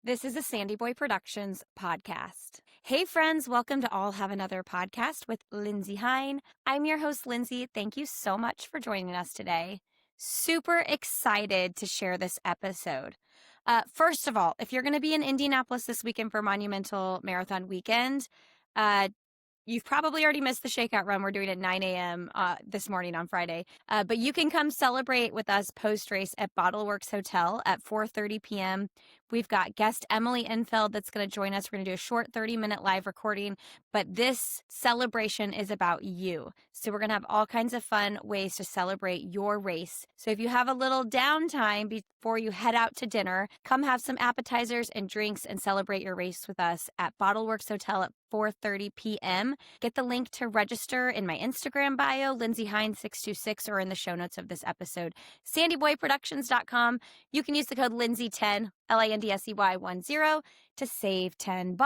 This is a SandyBoy Productions podcast. Hey, friends, welcome to All Have Another podcast with Lindsay Hine. I'm your host, Lindsay. Thank you so much for joining us today. Super excited to share this episode. First of all, if you're going to be in Indianapolis this weekend for Monumental Marathon Weekend, you've probably already missed the shakeout run. We're doing it at 9 a.m. This morning on Friday. But you can come celebrate with us post-race at Bottleworks Hotel at 4:30 p.m. We've got guest Emily Enfeld that's going to join us. We're going to do a short 30-minute live recording. But this celebration is about you. So we're going to have all kinds of fun ways to celebrate your race. So if you have a little downtime before you head out to dinner, come have some appetizers and drinks and celebrate your race with us at Bottleworks Hotel at 4:30 p.m. Get the link to register in my Instagram bio, Lindsay Hine 626, or in the show notes of this episode, SandyBoyProductions.com. You can use the code Lindsay10, LINDSEY10, to save $10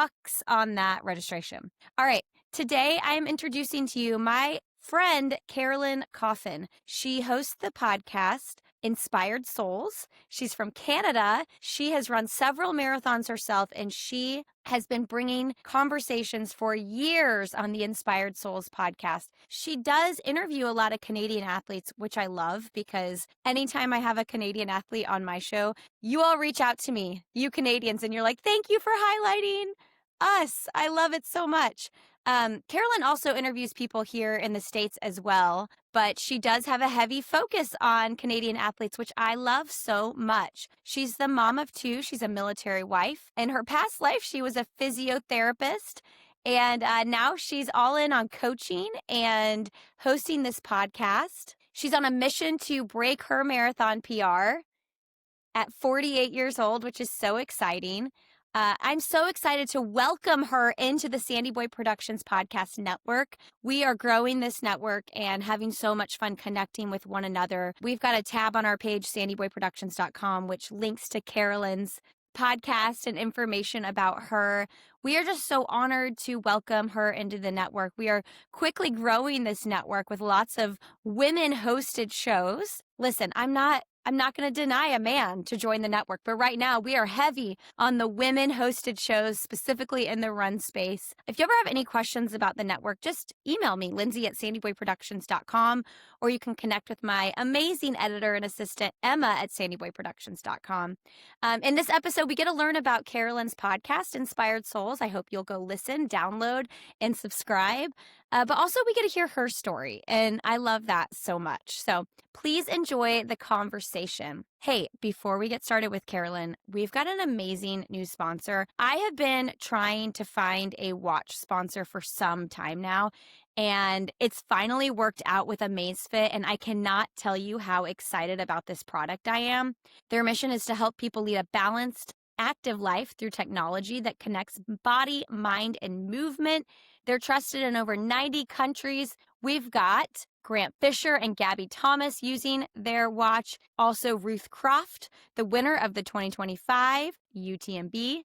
on that registration. All right, today I am introducing to you my friend, Carolyn Coffin. She hosts the podcast Inspired Souls. She's from Canada. She has run several marathons herself, and she has been bringing conversations for years on the Inspired Souls podcast. She does interview a lot of Canadian athletes, which I love because anytime I have a Canadian athlete on my show, you all reach out to me, you Canadians, and you're like, thank you for highlighting us. I love it so much. Carolyn also interviews people here in the States as well, but she does have a heavy focus on Canadian athletes, which I love so much. She's the mom of two. She's a military wife. In her past life, she was a physiotherapist, and now she's all in on coaching and hosting this podcast. She's on a mission to break her marathon PR at 48 years old, which is so exciting. I'm so excited to welcome her into the SandyBoy Productions podcast network. We are growing this network and having so much fun connecting with one another. We've got a tab on our page, SandyBoyProductions.com, which links to Carolyn's podcast and information about her. We are just so honored to welcome her into the network. We are quickly growing this network with lots of women-hosted shows. Listen, I'm not going to deny a man to join the network, but right now we are heavy on the women-hosted shows, specifically in the run space. If you ever have any questions about the network, just email me, Lindsay@SandyBoyProductions.com, or you can connect with my amazing editor and assistant, Emma@SandyBoyProductions.com. In this episode, we get to learn about Carolyn's podcast, Inspired Souls. I hope you'll go listen, download, and subscribe. But also we get to hear her story, and I love that so much. So please enjoy the conversation. Hey, before we get started with Carolyn, we've got an amazing new sponsor. I have been trying to find a watch sponsor for some time now, and it's finally worked out with Amazfit, and I cannot tell you how excited about this product I am. Their mission is to help people lead a balanced, active life through technology that connects body, mind, and movement. They're trusted in over 90 countries. We've got Grant Fisher and Gabby Thomas using their watch. Also, Ruth Croft, the winner of the 2025 UTMB.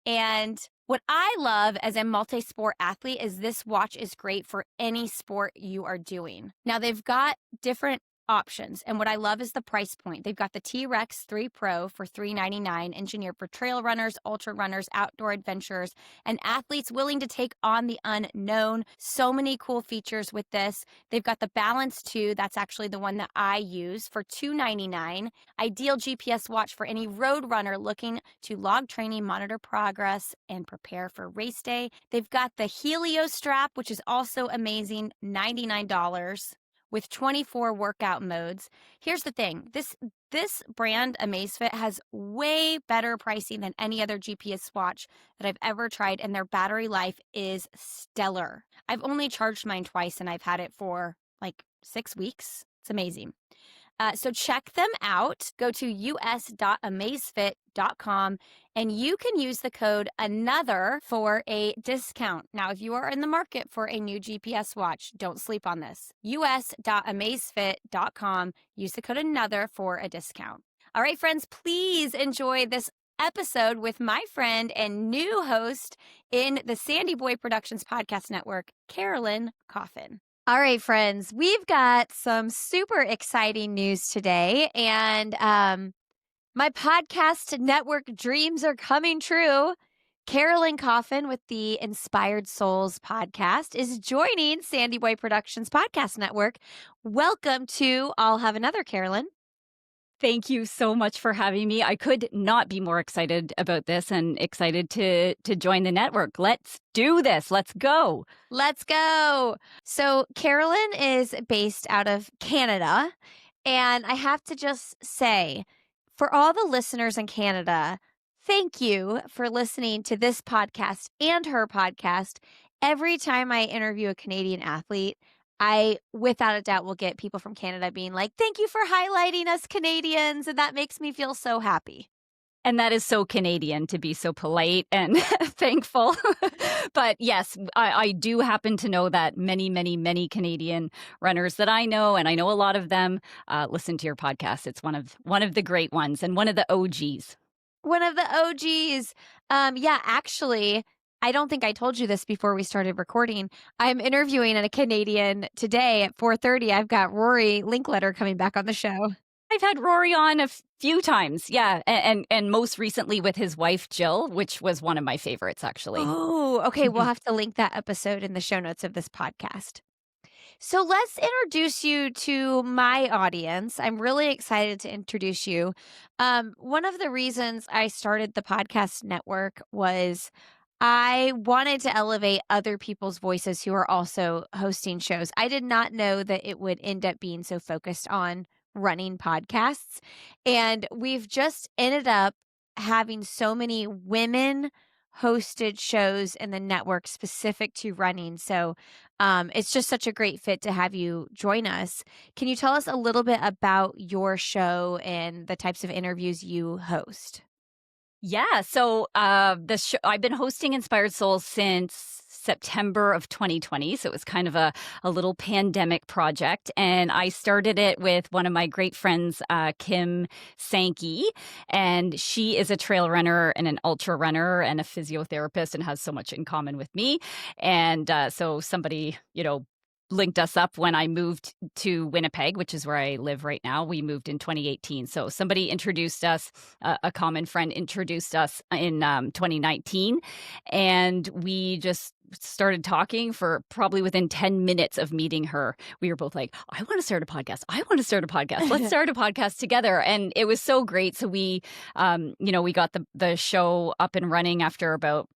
And what I love as a multi-sport athlete is this watch is great for any sport you are doing. Now, they've got different options, and what I love is the price point. They've got the T-Rex 3 Pro for $399, engineered for trail runners, ultra runners, outdoor adventurers, and athletes willing to take on the unknown. So many cool features with this. They've got the Balance 2, that's actually the one that I use, for $299. Ideal GPS watch for any road runner looking to log training, monitor progress, and prepare for race day. They've got the Helio strap, which is also amazing, $99. With 24 workout modes. Here's the thing. This brand, Amazfit, has way better pricing than any other GPS watch that I've ever tried, and their battery life is stellar. I've only charged mine twice, and I've had it for like 6 weeks. It's amazing. So check them out. Go to us.amazfit.com and you can use the code ANOTHER for a discount. Now, if you are in the market for a new GPS watch, don't sleep on this. us.amazfit.com. Use the code ANOTHER for a discount. All right, friends, please enjoy this episode with my friend and new host in the SandyBoy Productions podcast network, Carolyn Coffin. All right, friends, we've got some super exciting news today, and My podcast network dreams are coming true. Carolyn Coffin with the Inspired Souls podcast is joining SandyBoy Productions podcast network. Welcome to I'll Have Another, Carolyn. Thank you so much for having me. I could not be more excited about this and excited to join the network. Let's do this. Let's go. Let's go. So, Carolyn is based out of Canada. And I have to just say, for all the listeners in Canada, thank you for listening to this podcast and her podcast. Every time I interview a Canadian athlete, I, without a doubt, will get people from Canada being like, thank you for highlighting us Canadians. And that makes me feel so happy. And that is so Canadian to be so polite and thankful. But yes, I do happen to know that many Canadian runners that I know, and I know a lot of them, listen to your podcast. It's one of the great ones and one of the OGs. One of the OGs. Yeah, actually, I don't think I told you this before we started recording. I'm interviewing a Canadian today at 4:30. I've got Rory Linkletter coming back on the show. I've had Rory on a few times, yeah, and most recently with his wife, Jill, which was one of my favorites, actually. Oh, okay. We'll have to link that episode in the show notes of this podcast. So let's introduce you to my audience. I'm really excited to introduce you. One of the reasons I started the podcast network was I wanted to elevate other people's voices who are also hosting shows. I did not know that it would end up being so focused on running podcasts. And we've just ended up having so many women hosted shows in the network specific to running. So it's just such a great fit to have you join us. Can you tell us a little bit about your show and the types of interviews you host? Yeah, so I've been hosting Inspired Souls since September of 2020. So it was kind of a little pandemic project. And I started it with one of my great friends, Kim Sankey. And she is a trail runner and an ultra runner and a physiotherapist and has so much in common with me. And so somebody, linked us up when I moved to Winnipeg, which is where I live right now. We moved in 2018. So somebody introduced us, a common friend introduced us in 2019. And we just started talking for probably within 10 minutes of meeting her. We were both like, I want to start a podcast. I want to start a podcast. Let's start a podcast together. And it was so great. So we, we got the show up and running after about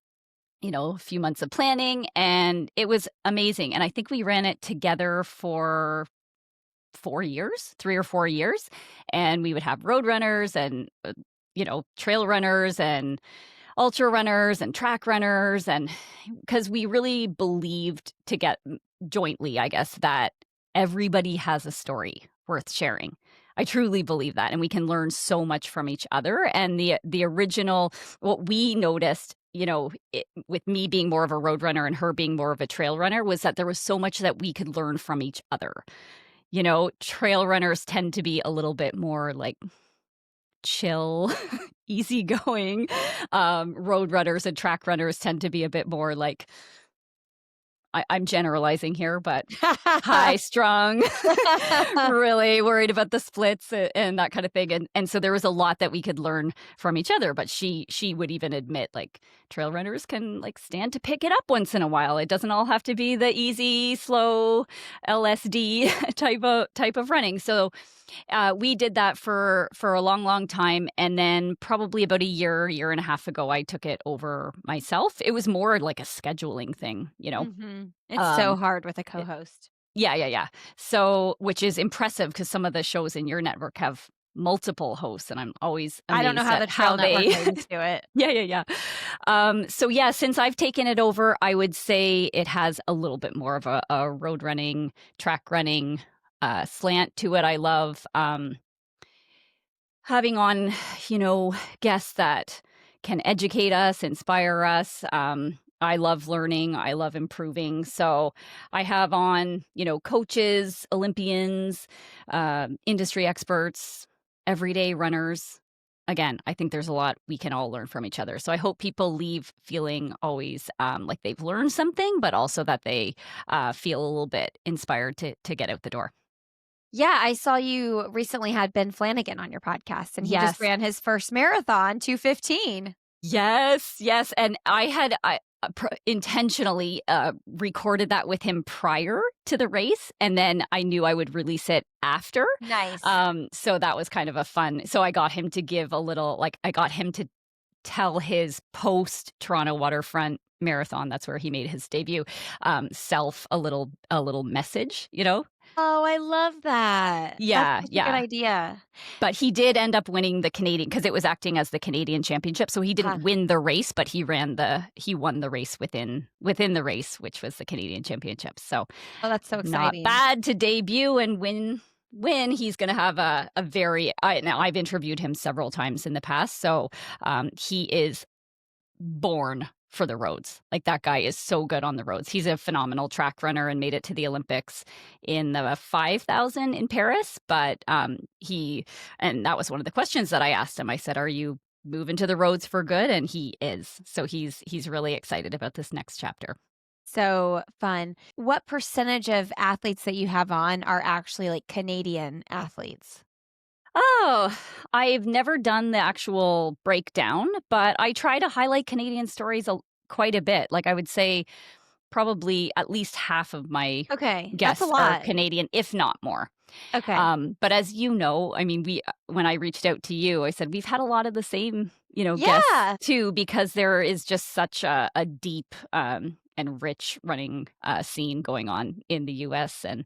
a few months of planning, and it was amazing. And I think we ran it together for 3 or 4 years. And we would have road runners and, trail runners and ultra runners and track runners. And because we really believed jointly, I guess, that everybody has a story worth sharing. I truly believe that. And we can learn so much from each other. And the original, what we noticed, with me being more of a road runner and her being more of a trail runner, was that there was so much that we could learn from each other. Trail runners tend to be a little bit more like chill, easygoing. Road runners and track runners tend to be a bit more like, I'm generalizing here, but high strung, really worried about the splits and that kind of thing. And so there was a lot that we could learn from each other. But she would even admit, like, trail runners can stand to pick it up once in a while. It doesn't all have to be the easy, slow LSD type of running. So we did that for a long time. And then probably about a year and a half ago, I took it over myself. It was more like a scheduling thing, Mm-hmm. It's so hard with a co-host. Yeah. So, which is impressive because some of the shows in your network have multiple hosts, and I'm always amazed I don't know how the trail network ladies do it. Yeah. So yeah, since I've taken it over, I would say it has a little bit more of a road running, track running slant to it. I love having on, guests that can educate us, inspire us. I love learning. I love improving. So I have on, coaches, Olympians, industry experts, everyday runners. Again, I think there's a lot we can all learn from each other. So I hope people leave feeling always like they've learned something, but also that they feel a little bit inspired to get out the door. Yeah, I saw you recently had Ben Flanagan on your podcast, and he just Yes. ran his first marathon, 2:15. Yes, yes, and intentionally, recorded that with him prior to the race, and then I knew I would release it after. Nice. So that was kind of a fun so I got him to give a little I got him to tell his post Toronto Waterfront Marathon, that's where he made his debut, self a little message, you know? Oh, I love that. That's Yeah, such a good yeah. idea. But he did end up winning the Canadian because it was acting as the Canadian Championship, so he Uh-huh. didn't win the race, but he won the race within the race, which was the Canadian Championship. So Oh, that's so not exciting. bad to debut and win. He's gonna have a very now I've interviewed him several times in the past, so he is born for the roads. Like, that guy is so good on the roads. He's a phenomenal track runner and made it to the Olympics in the 5,000 in Paris. But and that was one of the questions that I asked him. I said, "Are you moving to the roads for good?" And he is. So he's really excited about this next chapter. So fun. What percentage of athletes that you have on are actually like Canadian athletes? Oh, I've never done the actual breakdown, but I try to highlight Canadian stories quite a bit. Like, I would say probably at least half of my Okay, that's a guests are lot. Canadian, if not more. Okay. But as you know, I mean, when I reached out to you, I said we've had a lot of the same, guests Yeah. too, because there is just such a deep and rich running scene going on in the U.S. and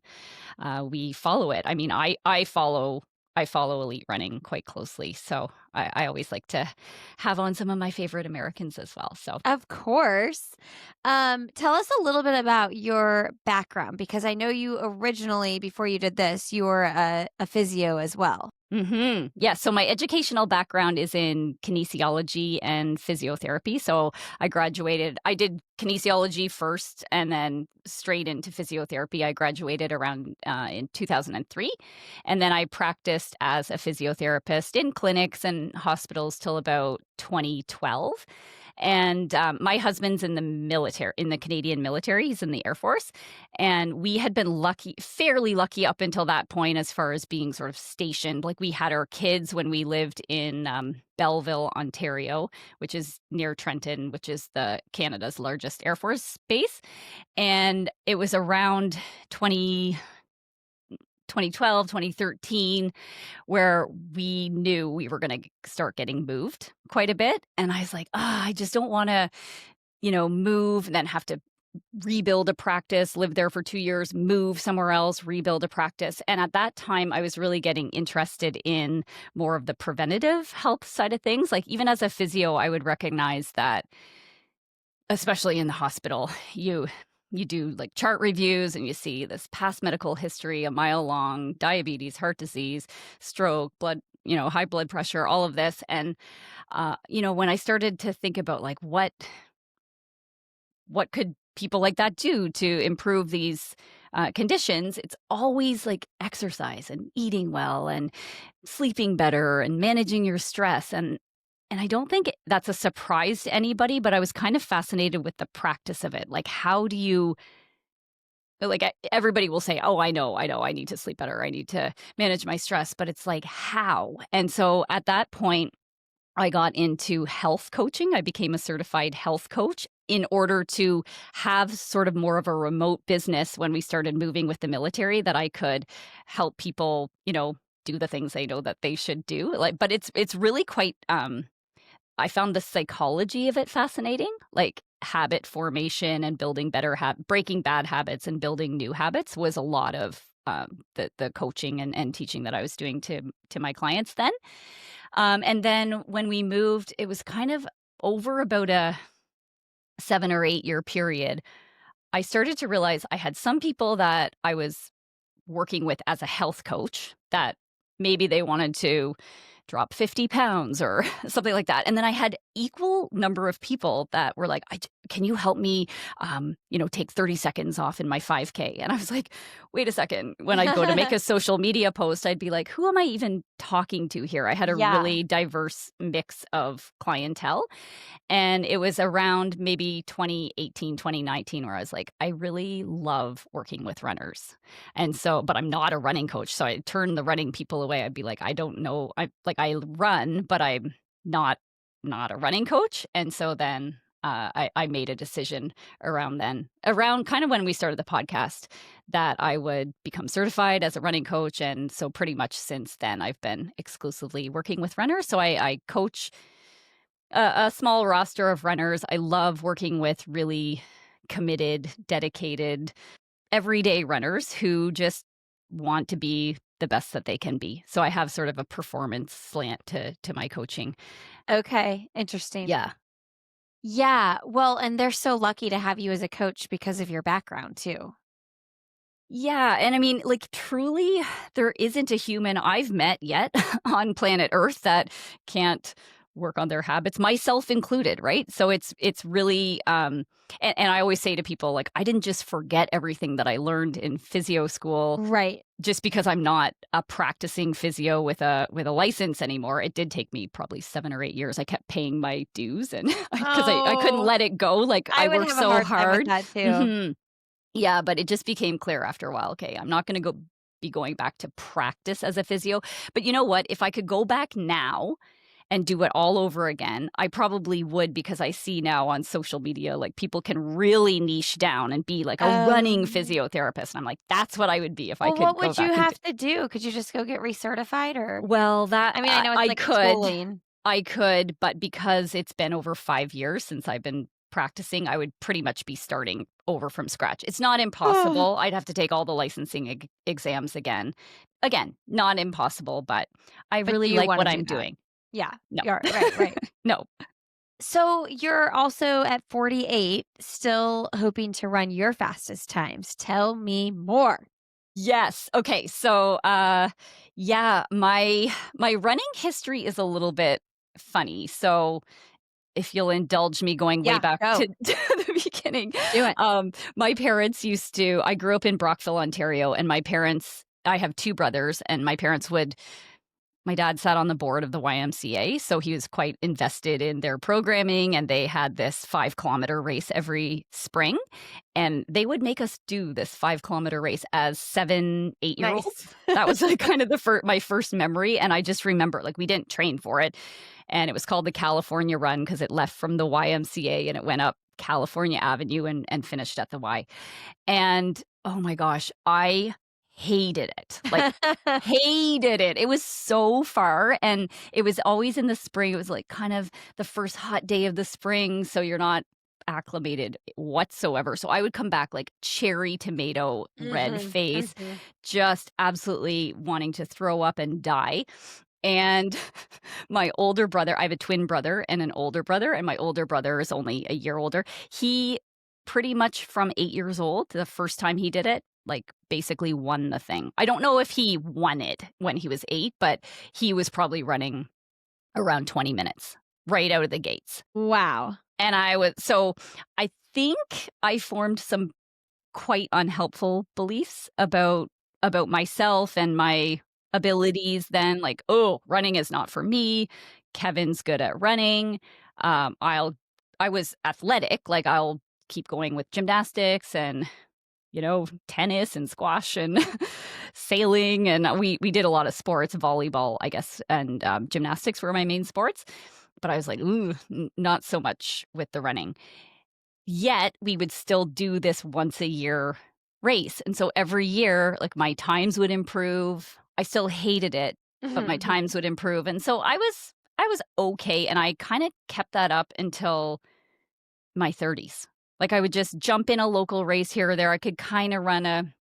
we follow it. I mean, I follow elite running quite closely, so I always like to have on some of my favorite Americans as well. So Of course. Tell us a little bit about your background because I know you originally, before you did this, you were a physio as well. Yeah. So my educational background is in kinesiology and physiotherapy. So I did kinesiology first and then straight into physiotherapy. I graduated around in 2003. And then I practiced as a physiotherapist in clinics and hospitals till about 2012. And my husband's in the military, in the Canadian military. He's in the Air Force. And we had been fairly lucky up until that point, as far as being sort of stationed. Like, we had our kids when we lived in Belleville, Ontario, which is near Trenton, which is Canada's largest Air Force base. And it was around 2012, 2013, where we knew we were going to start getting moved quite a bit. And I was like, I just don't want to, move and then have to rebuild a practice, live there for 2 years, move somewhere else, rebuild a practice. And at that time, I was really getting interested in more of the preventative health side of things. Like, even as a physio, I would recognize that, especially in the hospital, you do like chart reviews and you see this past medical history, a mile long, diabetes, heart disease, stroke, high blood pressure, all of this. And, when I started to think about like what could people like that do to improve these conditions, it's always like exercise and eating well and sleeping better and managing your stress. And I don't think that's a surprise to anybody, but I was kind of fascinated with the practice of it. Like, how do you, everybody will say, "Oh, I know, I need to sleep better. I need to manage my stress." But it's like, how? And so at that point, I got into health coaching. I became a certified health coach in order to have sort of more of a remote business when we started moving with the military, that I could help people, do the things they know that they should do. But it's really quite I found the psychology of it fascinating, like habit formation and building breaking bad habits and building new habits was a lot of the coaching and teaching that I was doing to my clients then. And then when we moved, it was kind of over about a 7 or 8 year period. I started to realize I had some people that I was working with as a health coach that maybe they wanted to drop 50 pounds or something like that. And then I had equal number of people that were like, can you help me, take 30 seconds off in my 5K? And I was like, wait a second. When I'd go to make a social media post, I'd be like, who am I even talking to here? I had a Yeah. really diverse mix of clientele. And it was around maybe 2018, 2019, where I was like, I really love working with runners. And so, but I'm not a running coach. So I turned the running people away. I'd be like, I don't know. I run, but I'm not a running coach. And so then I made a decision around then, around kind of when we started the podcast, that I would become certified as a running coach. And so pretty much since then, I've been exclusively working with runners. So I coach a small roster of runners. I love working with really committed, dedicated, everyday runners who just want to be the best that they can be. So I have sort of a performance slant to my coaching. Okay. Interesting. Yeah. Yeah. Well, and they're so lucky to have you as a coach because of your background too. Yeah, and I mean, like, truly, there isn't a human I've met yet on planet Earth that can't work on their habits, myself included, right? So it's really, and I always say to people, like, I didn't just forget everything that I learned in physio school Right. just because I'm not a practicing physio with a license anymore. It did take me probably 7 or 8 years. I kept paying my dues and because I couldn't Oh, let it go. Like, I I would worked have a so hard time with hard. that too. Mhm. Yeah, but it just became clear after a while, okay, I'm not gonna be going back to practice as a physio. But you know what? If I could go back now and do it all over again, I probably would, because I see now on social media, like, people can really niche down and be like a running Um, physiotherapist. And I'm like, that's what I would be if I well, could what go would you back and do. have to do? Could you just go get recertified or Well, that I mean, I know it's I like could. schooling. I could, but because it's been over 5 years since I've been practicing, I would pretty much be starting over from scratch. It's not Oh, impossible. I'd have to take all the licensing exams again. Again, not impossible, but I but do really you like wanna what do I'm that? doing. Yeah. No. You're right, right. No. So you're also at 48, still hoping to run your fastest times. Tell me more. Yes. Okay. So, yeah, my running history is a little bit funny. So, if you'll indulge me going way Yeah, back to, go. to the beginning, Do it. my parents used to. I grew up in Brockville, Ontario, and my parents. I have two brothers, and my parents would. My dad sat on the board of the YMCA, so he was quite invested in their programming, and they had this 5 kilometer race every spring. And they would make us do this 5 kilometer race as 7, 8 year Nice. olds. That was like kind of my first memory. And I just remember, like, we didn't train for it. And it was called the California Run because it left from the YMCA and it went up California Avenue and finished at the Y. And oh my gosh, I hated it. Like, hated it. It was so far, and it was always in the spring. It was like kind of the first hot day of the spring, so you're not acclimated whatsoever. So I would come back like cherry tomato, red Mhm, face, mhm. just absolutely wanting to throw up and die. And my older brother, I have a twin brother and an older brother, and my older brother is only a year older. He pretty much from 8 years old, the first time he did it, like, basically won the thing. I don't know if he won it when he was 8, but he was probably running around 20 minutes right out of the gates. Wow. And I think I formed some quite unhelpful beliefs about myself and my abilities then, like, "Oh, running is not for me. Kevin's good at running. I was athletic, like, I'll keep going with gymnastics and, tennis and squash and sailing, and we did a lot of sports, volleyball, I guess, and, gymnastics were my main sports, but I was like, "Ooh, not so much with the running." Yet, we would still do this once a year race, and so every year, like, my times would improve. I still hated it, but my Mhm. times would improve, and so I was okay, and I kinda kept that up until my 30s. Like, I would just jump in a local race here or there. I could kinda run a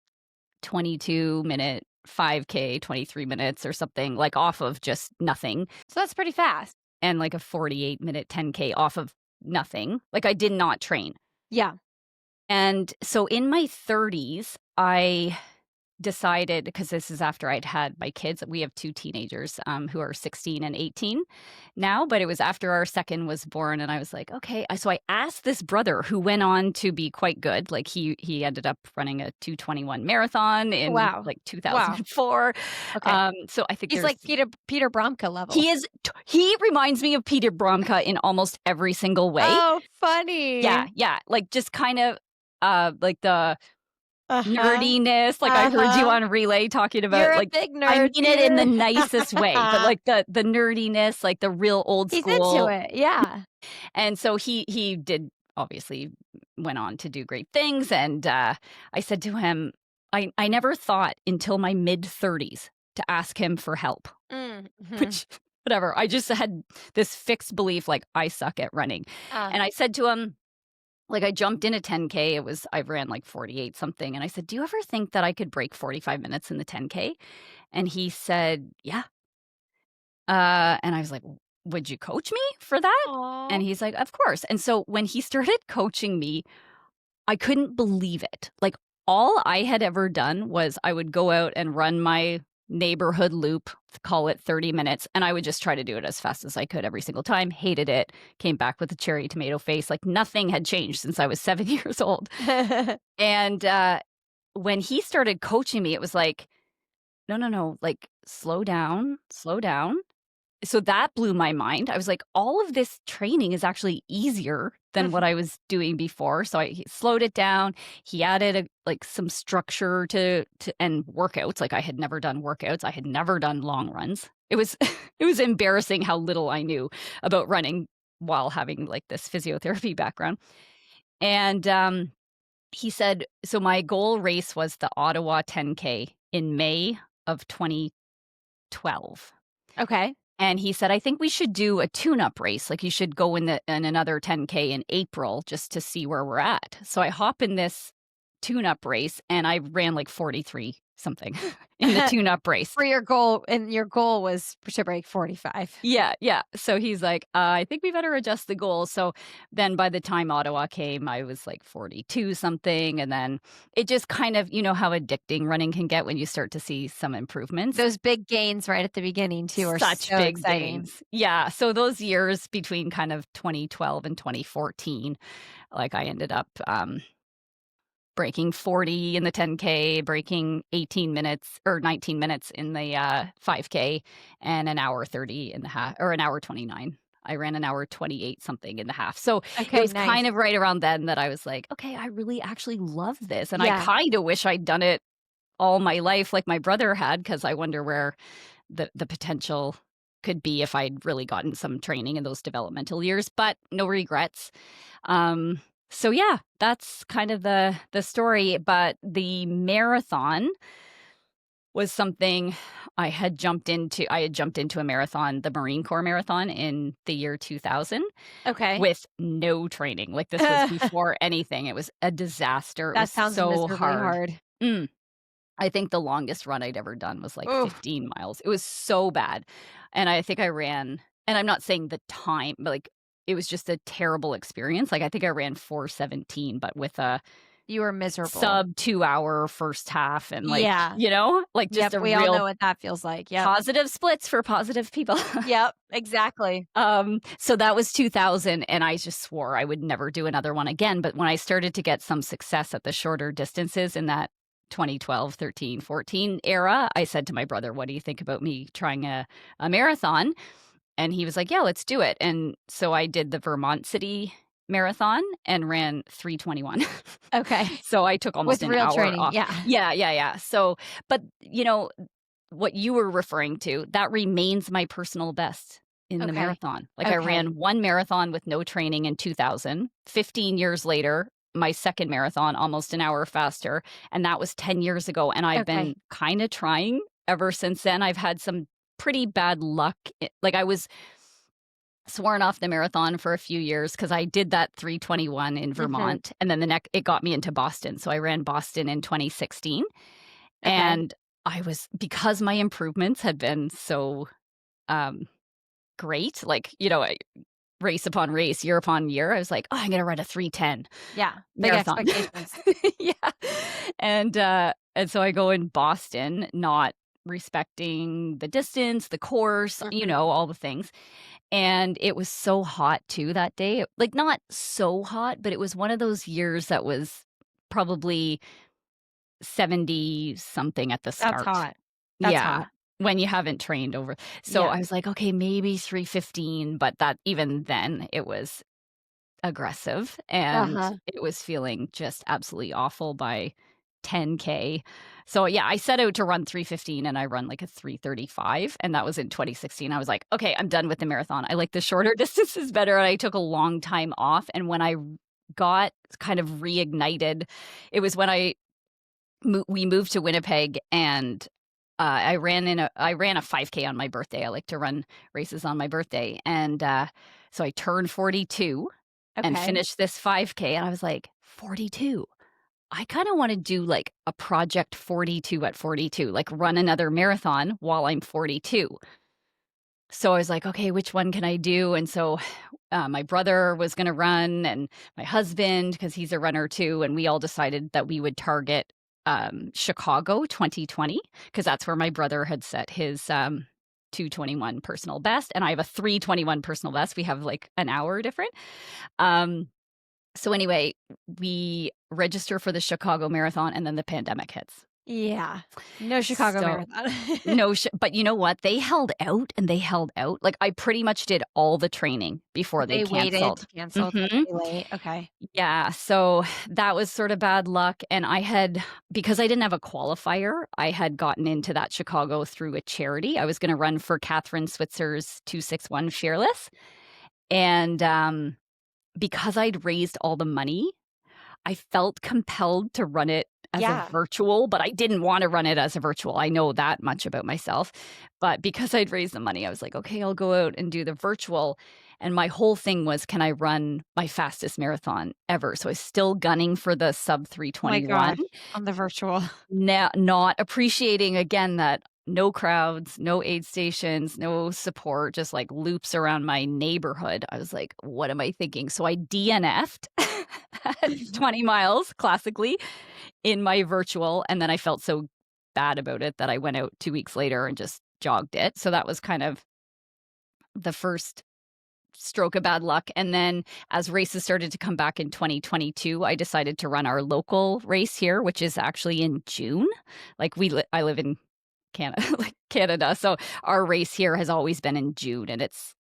22-minute 5K, 23 minutes or something, like, off of just nothing, So that's pretty fast. and, like, a 48-minute 10K off of nothing. Like, I did not train. Yeah. And so in my 30s, I decided, because this is after I'd had my kids. We have 2 teenagers, who are 16 and 18 now, but it was after our second was born, and I was like, "Okay." So I asked this brother who went on to be quite good. Like, he ended up running a 2:21 marathon in, Wow. like, Wow. 2004. Okay. So I think He's there's like Peter Bromka level. he reminds me of Peter Bromka in almost every single way. Oh, funny. Yeah, like, just kind of, like, the Uh-huh. nerdiness, like, I heard you Uh-huh. on Relay talking You're about, a like, big I nerd, mean it in the Peter. nicest way, but, like, the nerdiness, like, the real old He's into school. it. Yeah. And so he did, obviously went on to do great things, and, I said to him, I never thought until my mid-30s to ask him for help, Mhm. which whatever, I just had this fixed belief, like, I suck at running, Uh, and I said to him, like, I jumped in a 10K. I ran like 48 something. And I said, "Do you ever think that I could break 45 minutes in the 10K?" And he said, "Yeah." And I was like, "Would you coach me for that?" Aw. And he's like, "Of course." And so when he started coaching me, I couldn't believe it. Like, all I had ever done was I would go out and run my neighborhood loop, call it 30 minutes, and I would just try to do it as fast as I could every single time. Hated it. Came back with a cherry tomato face. Like, nothing had changed since I was 7 years old. And when he started coaching me, it was like, no, no, no, like, slow down, slow down. So that blew my mind. I was like, all of this training is actually easier than what I was doing before. So he slowed it down. He added like some structure to and workouts. Like, I had never done workouts. I had never done long runs. It was it was embarrassing how little I knew about running while having like this physiotherapy background. And he said, so my goal race was the Ottawa 10K in May of 2012. Okay. And he said, "I think we should do a tune-up race. Like, you should go in another 10K in April just to see where we're at." So I hop in this tune-up race, and I ran like 43 something in the tune-up race. For your goal, and your goal was to break 45. Yeah, yeah. So he's like, "I think we better adjust the goal." So then by the time Ottawa came, I was like 42 something. And then it just kind of, you know how addicting running can get when you start to see some improvements. Those big gains right at the beginning too are Such so big exciting. gains. Yeah, so those years between kind of 2012 and 2014, like, I ended up, breaking 40 in the 10K, breaking 18 minutes or 19 minutes in the, 5K, and an hour 30 in the half, or an hour 29. I ran an hour 28 something in the half. So it Okay, was nice. kind of right around then that I was like, "Okay, I really actually love this." And I Yeah. kinda wish I'd done it all my life like my brother had, because I wonder where the potential could be if I'd really gotten some training in those developmental years, but no regrets. Um, so yeah, that's kind of the story. But the marathon was something I had jumped into. I had jumped into a marathon, the Marine Corps marathon in the year 2000, Okay. with no training. Like, this was before anything. It was a disaster. It That was sounds so miserably hard. hard. Mm. I think the longest run I'd ever done was like Oof. 15 miles. It was so bad. And I think I ran, and I'm not saying the time, but like, it was just a terrible experience. Like, I think I ran 4:17, but with a You were miserable. sub 2 hour first half, and like, Yeah. like, just Yep, a we all know real what that feels like. Yep. positive splits for positive people. Yep, exactly. So that was 2000, and I just swore I would never do another one again. But when I started to get some success at the shorter distances in that 2012, 13, 14 era, I said to my brother, "What do you think about me trying a marathon?" And he was like, "Yeah, let's do it." And so I did the Vermont City Marathon and ran 3:21. Okay. So I took almost With an real hour training, off. yeah. Yeah, yeah, yeah. So, but what you were referring to, that remains my personal best in the Okay. marathon. Like, I Okay. ran one marathon with no training in 2000. 15 years later, my second marathon, almost an hour faster, and that was 10 years ago, and I've Okay. been kinda trying ever since then. I've had some pretty bad luck. Like, I was sworn off the marathon for a few years because I did that 3:21 in Mhm. Vermont, and then it got me into Boston. So I ran Boston in 2016, Okay. and I was, because my improvements had been so, um, great, like, race upon race, year upon year, I was like, "Oh, I'm gonna run a 3:10 Yeah, big marathon." expectations. Yeah, and, And so I go in Boston, not respecting the distance, the course, Mhm. all the things. And it was so hot too that day. Like, not so hot, but it was one of those years that was probably 70 something at the That's start. hot. That's Yeah, hot. when you haven't trained over. So Yeah. I was like, okay, maybe 315, but that even then it was aggressive and Uh-huh. it was feeling just absolutely awful by 10K. So yeah, I set out to run 315 and I run like a 335 and that was in 2016. I was like, okay, I'm done with the marathon. I like the shorter distances better. And I took a long time off. And when I got kind of reignited, it was when we moved to Winnipeg and I ran a 5K on my birthday. I like to run races on my birthday. And so I turned 42 and Okay. finished this 5K and I was like, 42. I kind of want to do like a project 42 at 42, like run another marathon while I'm 42. So I was like, okay, which one can I do? And so my brother was going to run and my husband, because he's a runner too. And we all decided that we would target Chicago 2020, because that's where my brother had set his 221 personal best. And I have a 321 personal best. We have like an hour different. Um, so anyway, we register for the Chicago Marathon and then the pandemic hits. Yeah. No Chicago So Marathon. no, but you know what? They held out and they held out. Like, I pretty much did all the training before they They waited canceled. to cancel till Mhm. too late. Okay. Yeah, so that was sort of bad luck, and I had because I didn't have a qualifier, I had gotten into that Chicago through a charity. I was gonna run for Catherine Switzer's 261 Fearless, and, because I'd raised all the money, I felt compelled to run it as a Yeah. virtual, but I didn't wanna run it as a virtual. I know that much about myself. But because I'd raised the money, I was like, "Okay, I'll go out and do the virtual." And my whole thing was, can I run my fastest marathon ever? So I was still gunning for the sub Oh my 321. gosh. On the virtual. Now, not appreciating again that no crowds, no aid stations, no support, just like loops around my neighborhood. I was like, what am I thinking? So I DNF'd at 20 miles classically in my virtual. And then I felt so bad about it that I went out 2 weeks later and just jogged it. So that was kind of the first stroke of bad luck. And then as races started to come back in 2022, I decided to run our local race here, which is actually in June. Like I live in Canada, like Canada. So our race here has always been in June and it's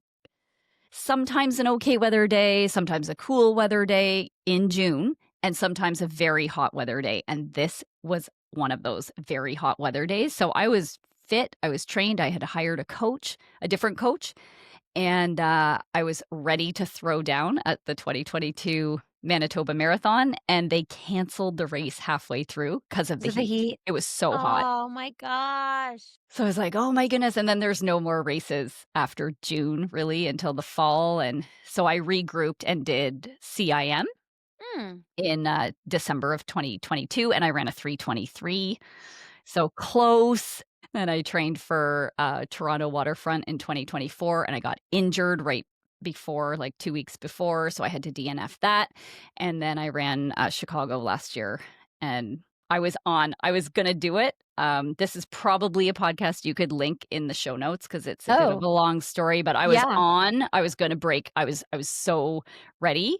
sometimes an okay weather day, sometimes a cool weather day in June, and sometimes a very hot weather day. And this was one of those very hot weather days. So I was fit, I was trained, I had hired a coach, a different coach, and I was ready to throw down at the 2022 Manitoba Marathon, and they canceled the race halfway through because of Is the it the heat. heat? It was so hot. Oh my gosh. So I was like, "Oh my goodness," and then there's no more races after June, really, until the fall, and so I regrouped and did CIM Mm. in, December of 2022, and I ran a 3:23, so close. Then I trained for, Toronto Waterfront in 2024, and I got injured right before, like 2 weeks before, so I had to DNF that, and then I ran, Chicago last year, and I was gonna do it. This is probably a podcast you could link in the show notes because it's a bit of Oh, a long story, but yeah. I was gonna break. I was so ready.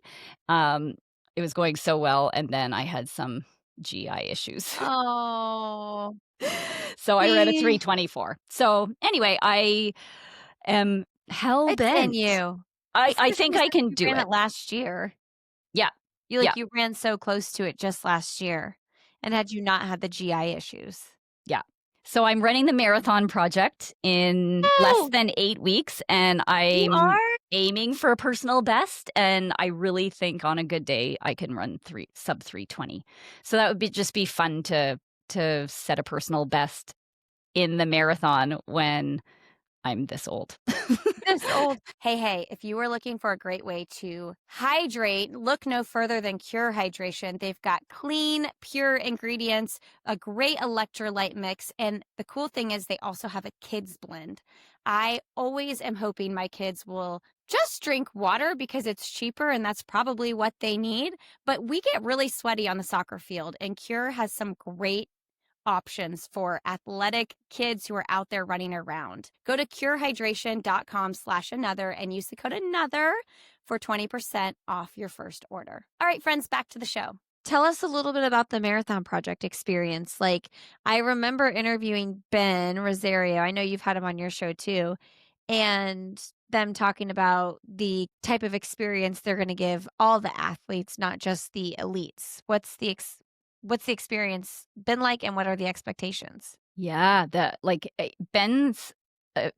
Um, it was going so well, and then I had some GI issues. Oh. So I read a See? 324. So anyway, I am hell It's in bent. you. I think Especially I since can you do ran it. it last year. Yeah. You Yeah. you ran so close to it just last year, and had you not had the GI issues. Yeah. So I'm running the marathon project in less No! than 8 weeks, and You I'm are? aiming for a personal best, and I really think on a good day I can run sub 320. So that would just be fun to set a personal best in the marathon when I'm this old. This old. Hey, hey, if you were looking for a great way to hydrate, look no further than Cure Hydration. They've got clean, pure ingredients, a great electrolyte mix, and the cool thing is they also have a kids blend. I always am hoping my kids will just drink water because it's cheaper and that's probably what they need, but we get really sweaty on the soccer field and Cure has some great options for athletic kids who are out there running around. Go to curehydration.com/another and use the code another for 20% off your first order. All right, friends, back to the show. Tell us a little bit about the Marathon Project experience. Like, I remember interviewing Ben Rosario. I know you've had him on your show too. And them talking about the type of experience they're going to give all the athletes, not just the elites. What's the experience been like, and what are the expectations? Yeah, Ben's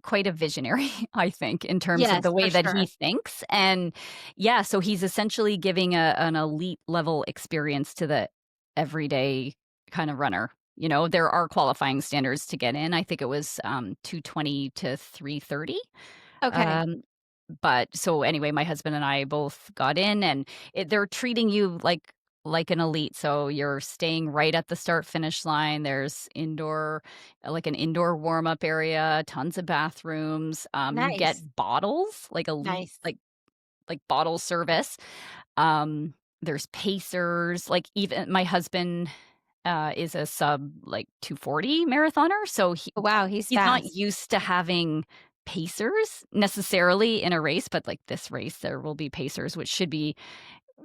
quite a visionary, I think, in terms of Yes, the for way that sure. he thinks. And yeah, so he's essentially giving an elite level experience to the everyday kind of runner. You know, there are qualifying standards to get in. I think it was 220 to 330. Okay. Um, but so anyway, my husband and I both got in, and they're treating you like an elite. So you're staying right at the start finish line. There's like an indoor warm up area, tons of bathrooms. You get Nice. bottles, like elite, Nice. like bottle service. There's pacers. Like even my husband is a sub like 240 marathoner, so Oh, wow, he's he's not fast. used to having pacers necessarily in a race, but like this race, there will be pacers, which should be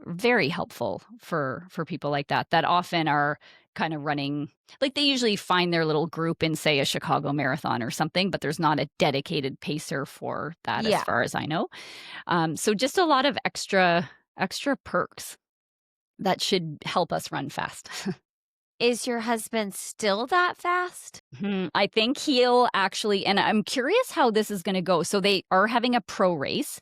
very helpful for people like that often are kind of running like they usually find their little group in, say, a Chicago marathon or something, but there's not a dedicated pacer for that as Yeah. far as I know. So just a lot of extra perks that should help us run fast. Is your husband still that fast? I think he'll actually, and I'm curious how this is going to go. So they are having a pro race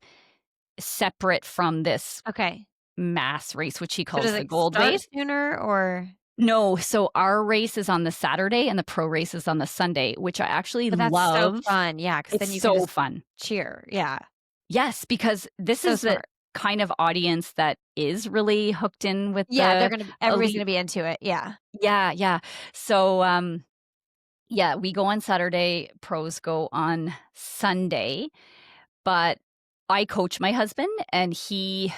separate from this Okay. mass race, which he So does calls the it Gold start Wave. sooner or No, so our race is on the Saturday and the pro race is on the Sunday, which I actually but that's so love. fun. Yeah, because It's then you can so just fun. cheer. Yeah. Yes, because this So is the smart. kind of audience that is really hooked in with Yeah, the everybody's elite. gonna be into it. Yeah. Yeah, yeah. So, yeah, we go on Saturday, pros go on Sunday, but I coach my husband and he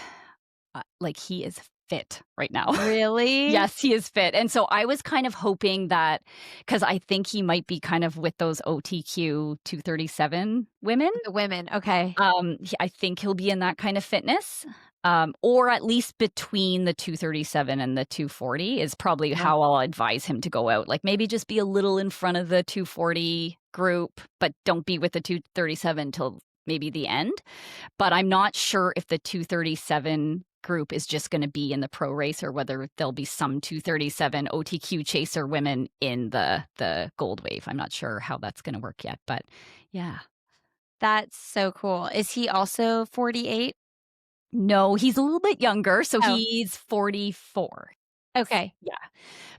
is fit right now. Really? Yes, he is fit. And so I was kind of hoping that because I think he might be kind of with those OTQ 237 women. The women, okay. I think he'll be in that kind of fitness. Or at least between the 237 and the 240 is probably Yeah. how I'll advise him to go out. Like maybe just be a little in front of the 240 group, but don't be with the 237 till maybe the end. But I'm not sure if the 237 group is just going to be in the pro race or whether there'll be some 237 OTQ chaser women in the Gold Wave. I'm not sure how that's going to work yet, but yeah. That's so cool. Is he also 48? No, he's a little bit younger, so Oh, he's 44. okay. Yeah.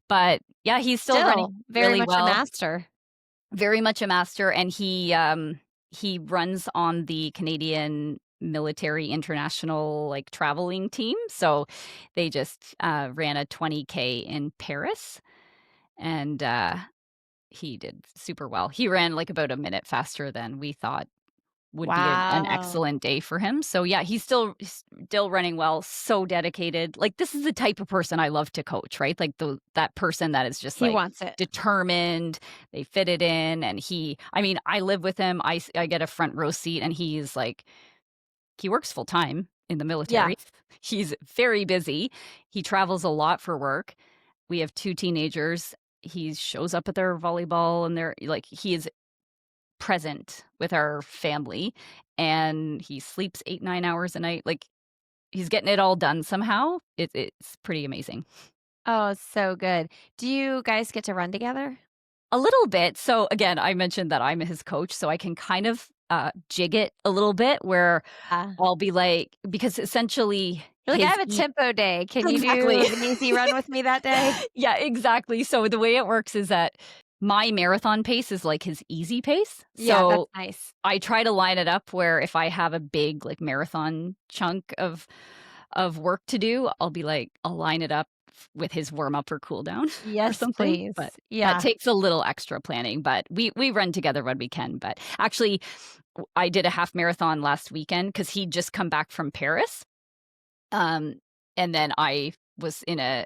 But yeah, he's still running Still very really much a well. master. Very much a master, and he runs on the Canadian military international like traveling team. So they just ran a 20K in Paris, and he did super well. He ran like about a minute faster than we thought would be an Wow. excellent day for him. So yeah, he's still running well, so dedicated. Like this is the type of person I love to coach, right? Like that person that is just He like wants it. determined, they fit it in, and I mean, I live with him. I get a front row seat, and he's like he works full time in the Yeah. military. He's very busy. He travels a lot for work. We have 2 teenagers. He shows up at their volleyball, and they're like he is present with our family, and he sleeps 8, 9 hours a night. Like, he's getting it all done somehow. It's pretty amazing. Oh, so good. Do you guys get to run together? A little bit. So, again, I mentioned that I'm his coach, so I can kind of, jig it a little bit where Yeah. I'll be like because essentially You're like, "I his have a tempo day. Can you exactly. do an easy run with me that day?" Yeah, exactly. So, the way it works is that my marathon pace is like his easy pace. Yeah, that's So nice. I try to line it up where if I have a big like marathon chunk of work to do, I'll be like I'll line it up with his warm up or cool down or Yes, something. please. But that Yeah. takes a little extra planning, but we run together when we can. But actually I did a half marathon last weekend cuz he'd just come back from Paris. Um and then I was in a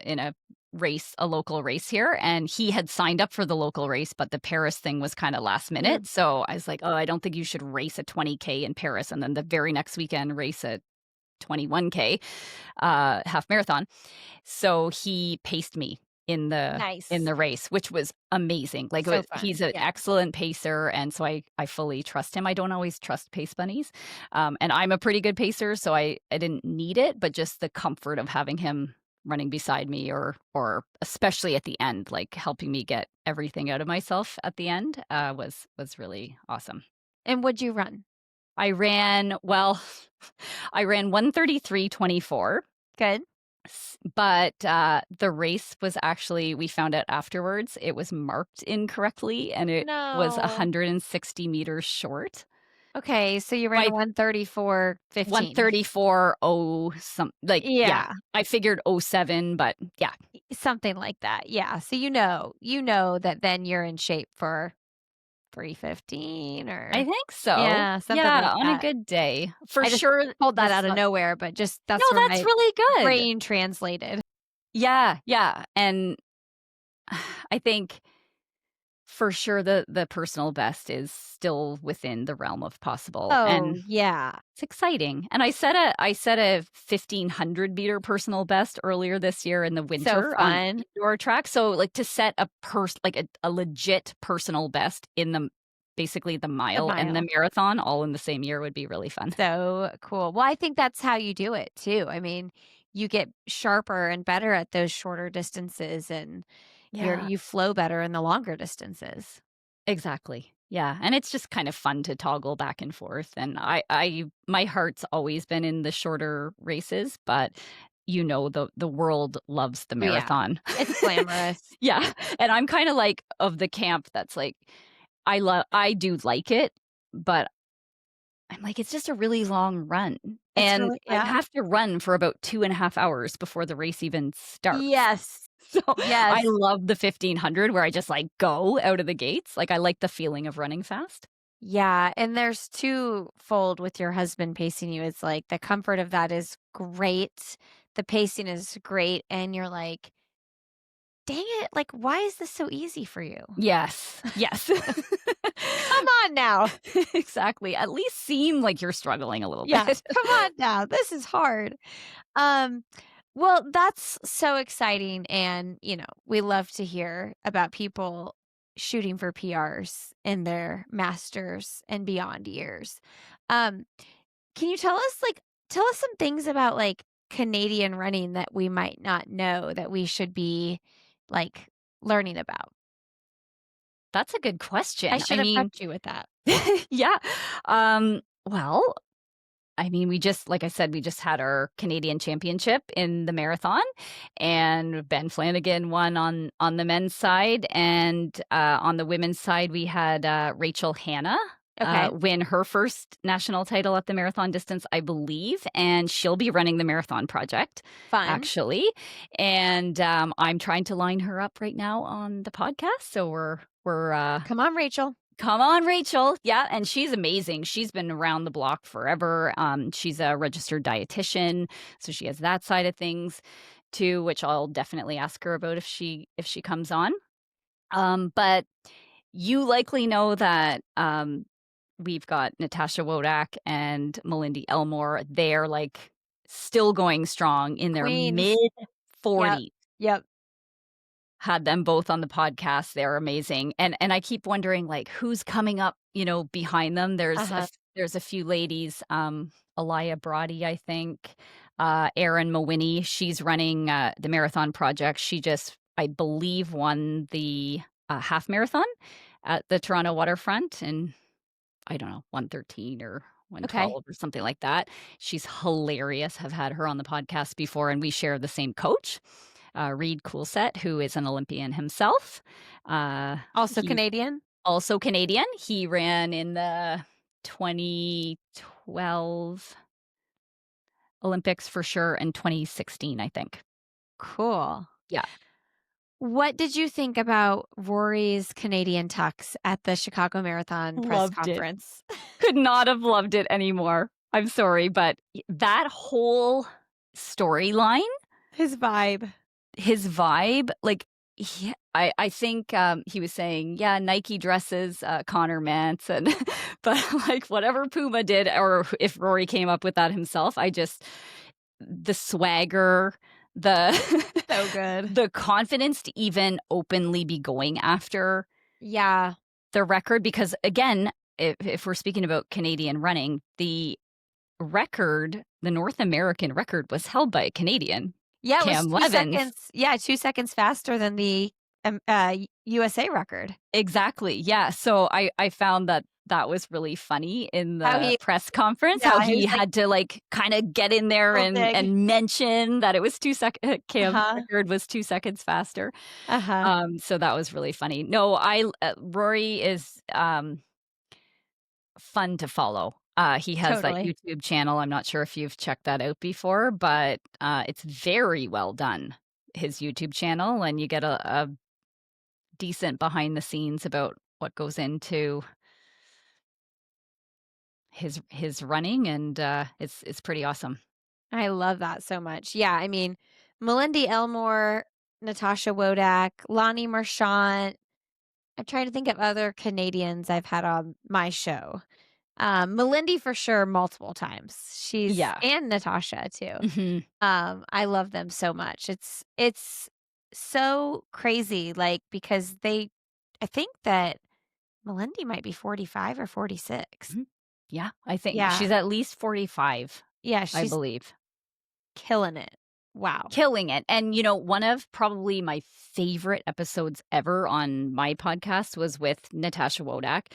race a local race here, and he had signed up for the local race, but the Paris thing was kind of last minute. So I was like, oh, I don't think you should race a 20K in Paris, and then the very next weekend race a 21K half marathon. So he paced me in Nice. the race, which was amazing. Like So fun. he's an Yeah. excellent pacer, and so I fully trust him. I don't always trust pace bunnies, and I'm a pretty good pacer, so I didn't need it, but just the comfort of having him running beside me, or especially at the end, like helping me get everything out of myself at the end, was really awesome. And what'd you run? I ran 1:33:24. Good. But the race was actually, we found out afterwards, it was marked incorrectly, and it was No. 160 meters short. Okay, so you ran By 1:34:15. 1:34, yeah. Yeah, I figured '07, but yeah. something like that. Yeah, so you know that then you're in shape for 3:15 I or think so. yeah, something Yeah, like on a that. good day. For I just sure. pulled that out of nowhere, but just No, that's where that's my really good. brain translated. Yeah, yeah, and I think for sure the personal best is still within the realm of possible, Oh, and yeah. it's exciting. And I set a 1,500 meter personal best earlier this year in the So winter on fun. indoor track. So like to set a legit personal best in basically the The mile and the mile. marathon all in the same year would be really fun. So cool. Well, I think that's how you do it too. I mean, you get sharper and better at those shorter distances and Yeah, you flow better in the longer distances. exactly. Yeah, and it's just kind of fun to toggle back and forth. And my heart's always been in the shorter races, but the world loves the Yeah. marathon. It's glamorous. Yeah, and I'm kind of like of the camp that's like, I do like it, but I'm like, it's just a really long run, It's and really I yeah. have to run for about 2.5 hours before the race even starts. Yes. So I Yes. love the 1,500 where I just like go out of the gates. Like I like the feeling of running fast. Yeah, and there's twofold with your husband pacing you. It's like the comfort of that is great. The pacing is great, and you're like, "Dang it, like, why is this so easy for you?" Yes. Yes. Come on now. Exactly. At least seem like you're struggling a little Yeah, bit. come on now. This is hard. Um, well, that's so exciting, and, we love to hear about people shooting for PRs in their masters and beyond years. Um, can you tell us some things about, like, Canadian running that we might not know that we should be, like, learning about? That's a good I question. should I have mean, prepped you with that. yeah. Well, I mean, like I said, we just had our Canadian championship in the marathon, and Ben Flanagan won on the men's side, and on the women's side, we had Rachel Hanna Okay, win her first national title at the marathon distance, I believe, and she'll be running the Marathon Project, fun. actually. And I'm trying to line her up right now on the podcast, so we're Come on, Rachel. come on, Rachel. Yeah, and she's amazing. She's been around the block forever. She's a registered dietitian, so she has that side of things too, which I'll definitely ask her about if she comes on. But you likely know that we've got Natasha Wodak and Melindy Elmore. They're like still going strong in their Queens. mid Yep, 40s. yep. Had them both on the podcast. They're amazing. And I keep wondering like who's coming up, behind them. Uh-huh. There's a few ladies, Alaya Brody, I think, Erin Mawhinney. She's running the Marathon Project. She just, I believe, won the half marathon at the Toronto waterfront in, I don't know, 113 or Okay. 112 or something like that. She's hilarious. Have had her on the podcast before, and we share the same coach. Reed Coolset, who is an Olympian himself. Also He's Canadian? also Canadian. He ran in the 2012 Olympics for sure, and 2016, I think. Cool. Yeah. What did you think about Rory's Canadian tux at the Chicago Marathon press Loved it. conference? Could not have loved it anymore. I'm sorry, but that whole storyline, His vibe. his vibe, like, I think he was saying, yeah, Nike dresses Connor Mance, and but like whatever Puma did, or if Rory came up with that himself, the swagger, the So good. the confidence to even openly be going after Yeah. the record, because again, if we're speaking about Canadian running, the North American record was held by a Canadian, Yeah, it was Cam 2 Levins. seconds, yeah, 2 seconds faster than the, USA record. Exactly, yeah, so I found that was really funny in How the he press conference, how Yeah, he he was like, had to, like, kinda get in there "Little dig." and mention that it was 2 Uh-huh, record was 2 seconds faster. uh-huh, So that was really funny. No, Rory is, fun to follow. He has that totally. YouTube channel. I'm not sure if you've checked that out before, but, it's very well done, his YouTube channel, and you get a decent behind the scenes about what goes into his running, and, it's pretty awesome. I love that so much. Yeah, I mean, Melindy Elmore, Natasha Wodak, Lonnie Marchant. I'm trying to think of other Canadians I've had on my show. Melindy for sure multiple times. She's Yeah. and Natasha too. Mhm. I love them so much. It's so crazy, like, because I think that Melindy might be 45 or 46. Mhm. Yeah, I think Yeah. she's at least 45, Yeah, I she's believe. killing it. Wow. Killing it, and, one of probably my favorite episodes ever on my podcast was with Natasha Wodak.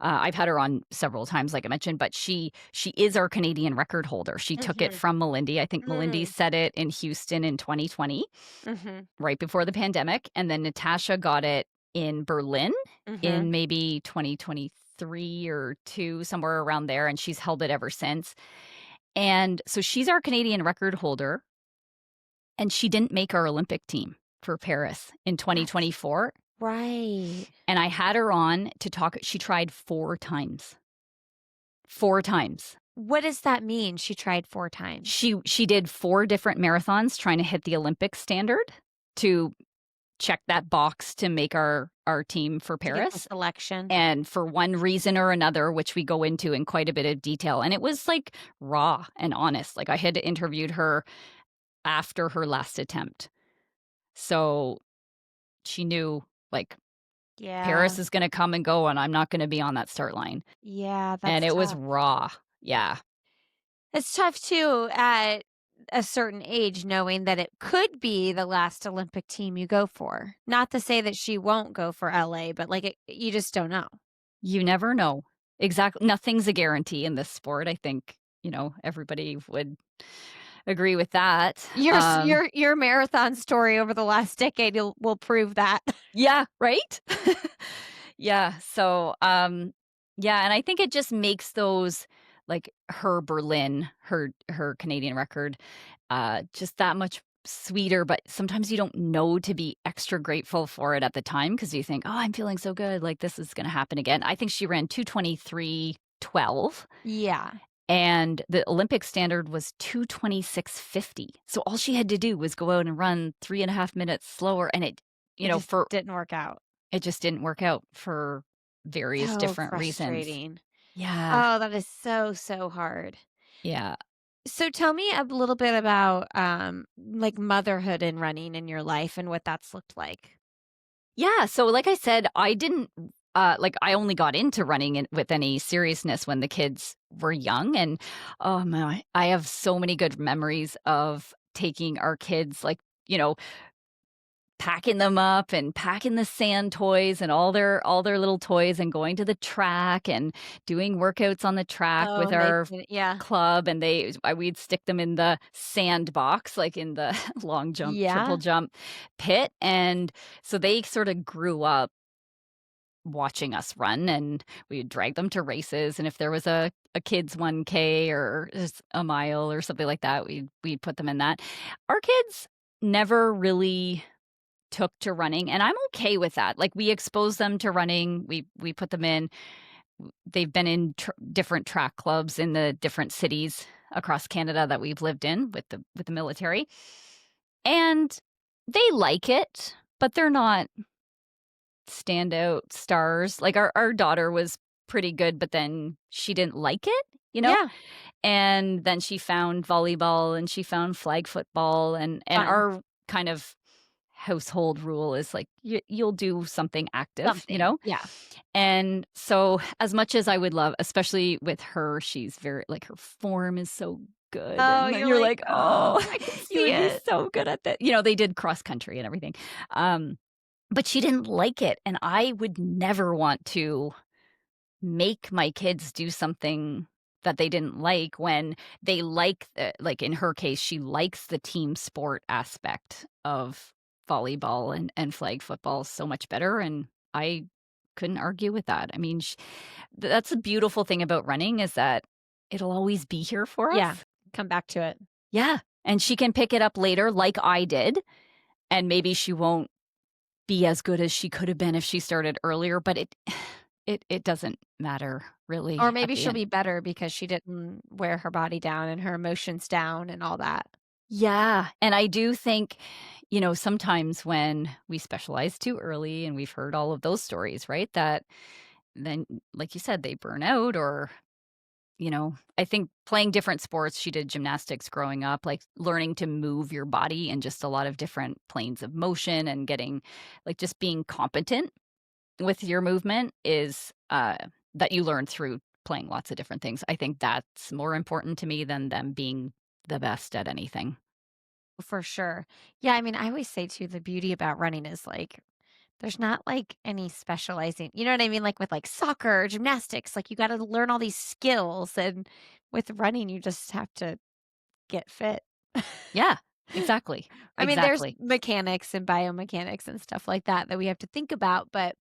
I've had her on several times, like I mentioned, but she is our Canadian record holder. She took it Mhm. from Melindy. I think Melindy Mm. set it in Houston in 2020, Mhm. right before the pandemic, and then Natasha got it in Berlin Mhm. in maybe 2023 or 2, somewhere around there, and she's held it ever since. And so she's our Canadian record holder, and she didn't make our Olympic team for Paris in That's 2024, right. and I had her on to talk. She tried 4 times. 4 times. What does that mean? She tried 4 times She did 4 different marathons trying to hit the Olympic standard to check that box to make our team for to get the Paris, selection. and for one reason or another, which we go into in quite a bit of detail, and it was, like, raw and honest. Like, I had interviewed her after her last attempt. So she knew, like, Yeah. Paris is gonna come and go, and I'm not gonna be on that start line, Yeah, and that's it was tough. raw. Yeah. It's tough too at a certain age knowing that it could be the last Olympic team you go for. Not to say that she won't go for LA, but like you just don't know. You never know. Exactly, nothing's a guarantee in this sport. I think, everybody would agree with that. Your marathon story over the last decade will prove that. Yeah, right? Yeah, so, yeah, and I think it just makes those, like, her Berlin, her Canadian record, just that much sweeter, but sometimes you don't know to be extra grateful for it at the time because you think, "Oh, I'm feeling so good, like, this is gonna happen again." I think she ran 2:23:12, Yeah. and the Olympic standard was 2:26:50, so all she had to do was go out and run 3.5 minutes slower, and It just for didn't work out. it just didn't work out for various So different reasons. frustrating. Yeah, Oh, that is so, so hard. yeah. So tell me a little bit about like motherhood and running in your life and what that's looked like. Yeah, so like I said, I didn't I only got into running with any seriousness when the kids were young, and oh my, I have so many good memories of taking our kids, like, packing them up and packing the sand toys and all their little toys and going to the track and doing workouts on the track Oh, with and they our yeah. club, and we'd stick them in the sandbox, like in the long jump, triple Yeah. jump pit, and so they sort of grew up watching us run, and we'd drag them to races, and if there was a kids 1K or just a mile or something like that, we'd put them in that. Our kids never really took to running, and I'm okay with that. Like, we expose them to running, we put them in. They've been in different track clubs in the different cities across Canada that we've lived in with the military, and They like it, but they're not standout stars. Like, our daughter was pretty good, but then she didn't like it, you know? Yeah, And then she found volleyball and she found flag football, and fun. our kind of household rule is like you'll do something active, you Something. know? Yeah. And so as much as I would love, especially with her, she's very like her form is so good. Oh, And then you're you're like, like, "Oh, oh, I can you see would be it." so good at that. You know, they did cross country and everything. Um, but she didn't like it. And I would never want to make my kids do something that they didn't like when they like like in her case she likes the team sport aspect of volleyball and flag football so much better, and I couldn't argue with that. I mean that's a beautiful thing about running is that it'll always be here for Yeah, us. come back to it. Yeah, and she can pick it up later like I did, and maybe she won't be as good as she could have been if she started earlier, but it doesn't matter Or really at maybe the she'll end. be better because she didn't wear her body down and her emotions down and all that. Yeah, and I do think, sometimes when we specialize too early, and we've heard all of those stories, right? That then, like you said, they burn out or, I think playing different sports, she did gymnastics growing up, like learning to move your body in just a lot of different planes of motion and getting like just being competent with your movement is that you learn through playing lots of different things. I think that's more important to me than them being the best at anything. For sure. Yeah, I mean, I always say too, the beauty about running is like there's not like any specializing. You know what I mean? Like with like soccer or gymnastics, like you got to learn all these skills and with running you just have to get fit. Yeah, exactly. I mean, there's Exactly. mechanics and biomechanics and stuff like that that we have to think about, but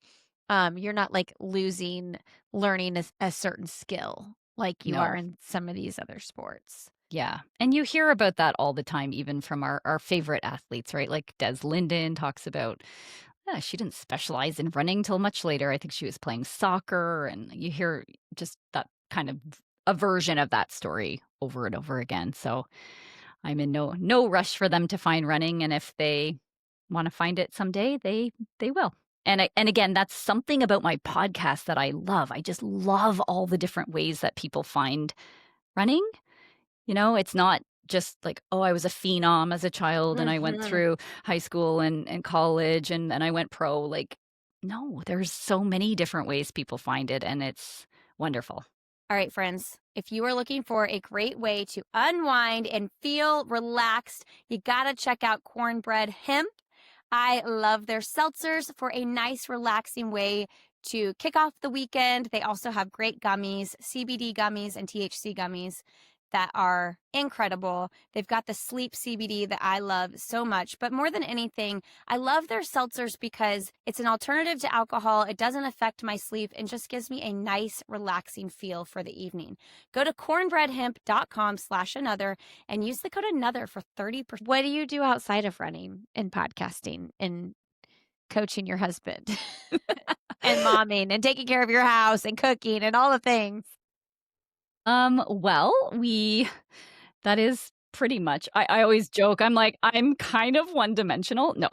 you're not like losing learning a certain skill like you are No. in some of these other sports. Yeah. And you hear about that all the time, even from our favorite athletes, right? Like Des Linden talks about, yeah, she didn't specialize in running till much later. I think she was playing soccer. And you hear just that kind of a version of that story over and over again. So I'm in no rush for them to find running. And if they want to find it someday, they will. And again, that's something about my podcast that I love. I just love all the different ways that people find running. It's not just like, oh, I was a phenom as a child and I went Mhm. through high school and college and then I went pro. Like, no, there's so many different ways people find it and it's wonderful. All right, friends, if you are looking for a great way to unwind and feel relaxed, you got to check out Cornbread Hemp. I love their seltzers for a nice, relaxing way to kick off the weekend. They also have great gummies, CBD gummies, and THC gummies that are incredible. They've got the sleep CBD that I love so much. But more than anything, I love their seltzers because it's an alternative to alcohol. It doesn't affect my sleep and just gives me a nice, relaxing feel for the evening. Go to cornbreadhemp.com/another and use the code another for 30%. What do you do outside of running and podcasting and coaching your husband and momming and taking care of your house and cooking and all the things? Well, that is pretty much, I always joke, I'm like, I'm kind of one dimensional. No,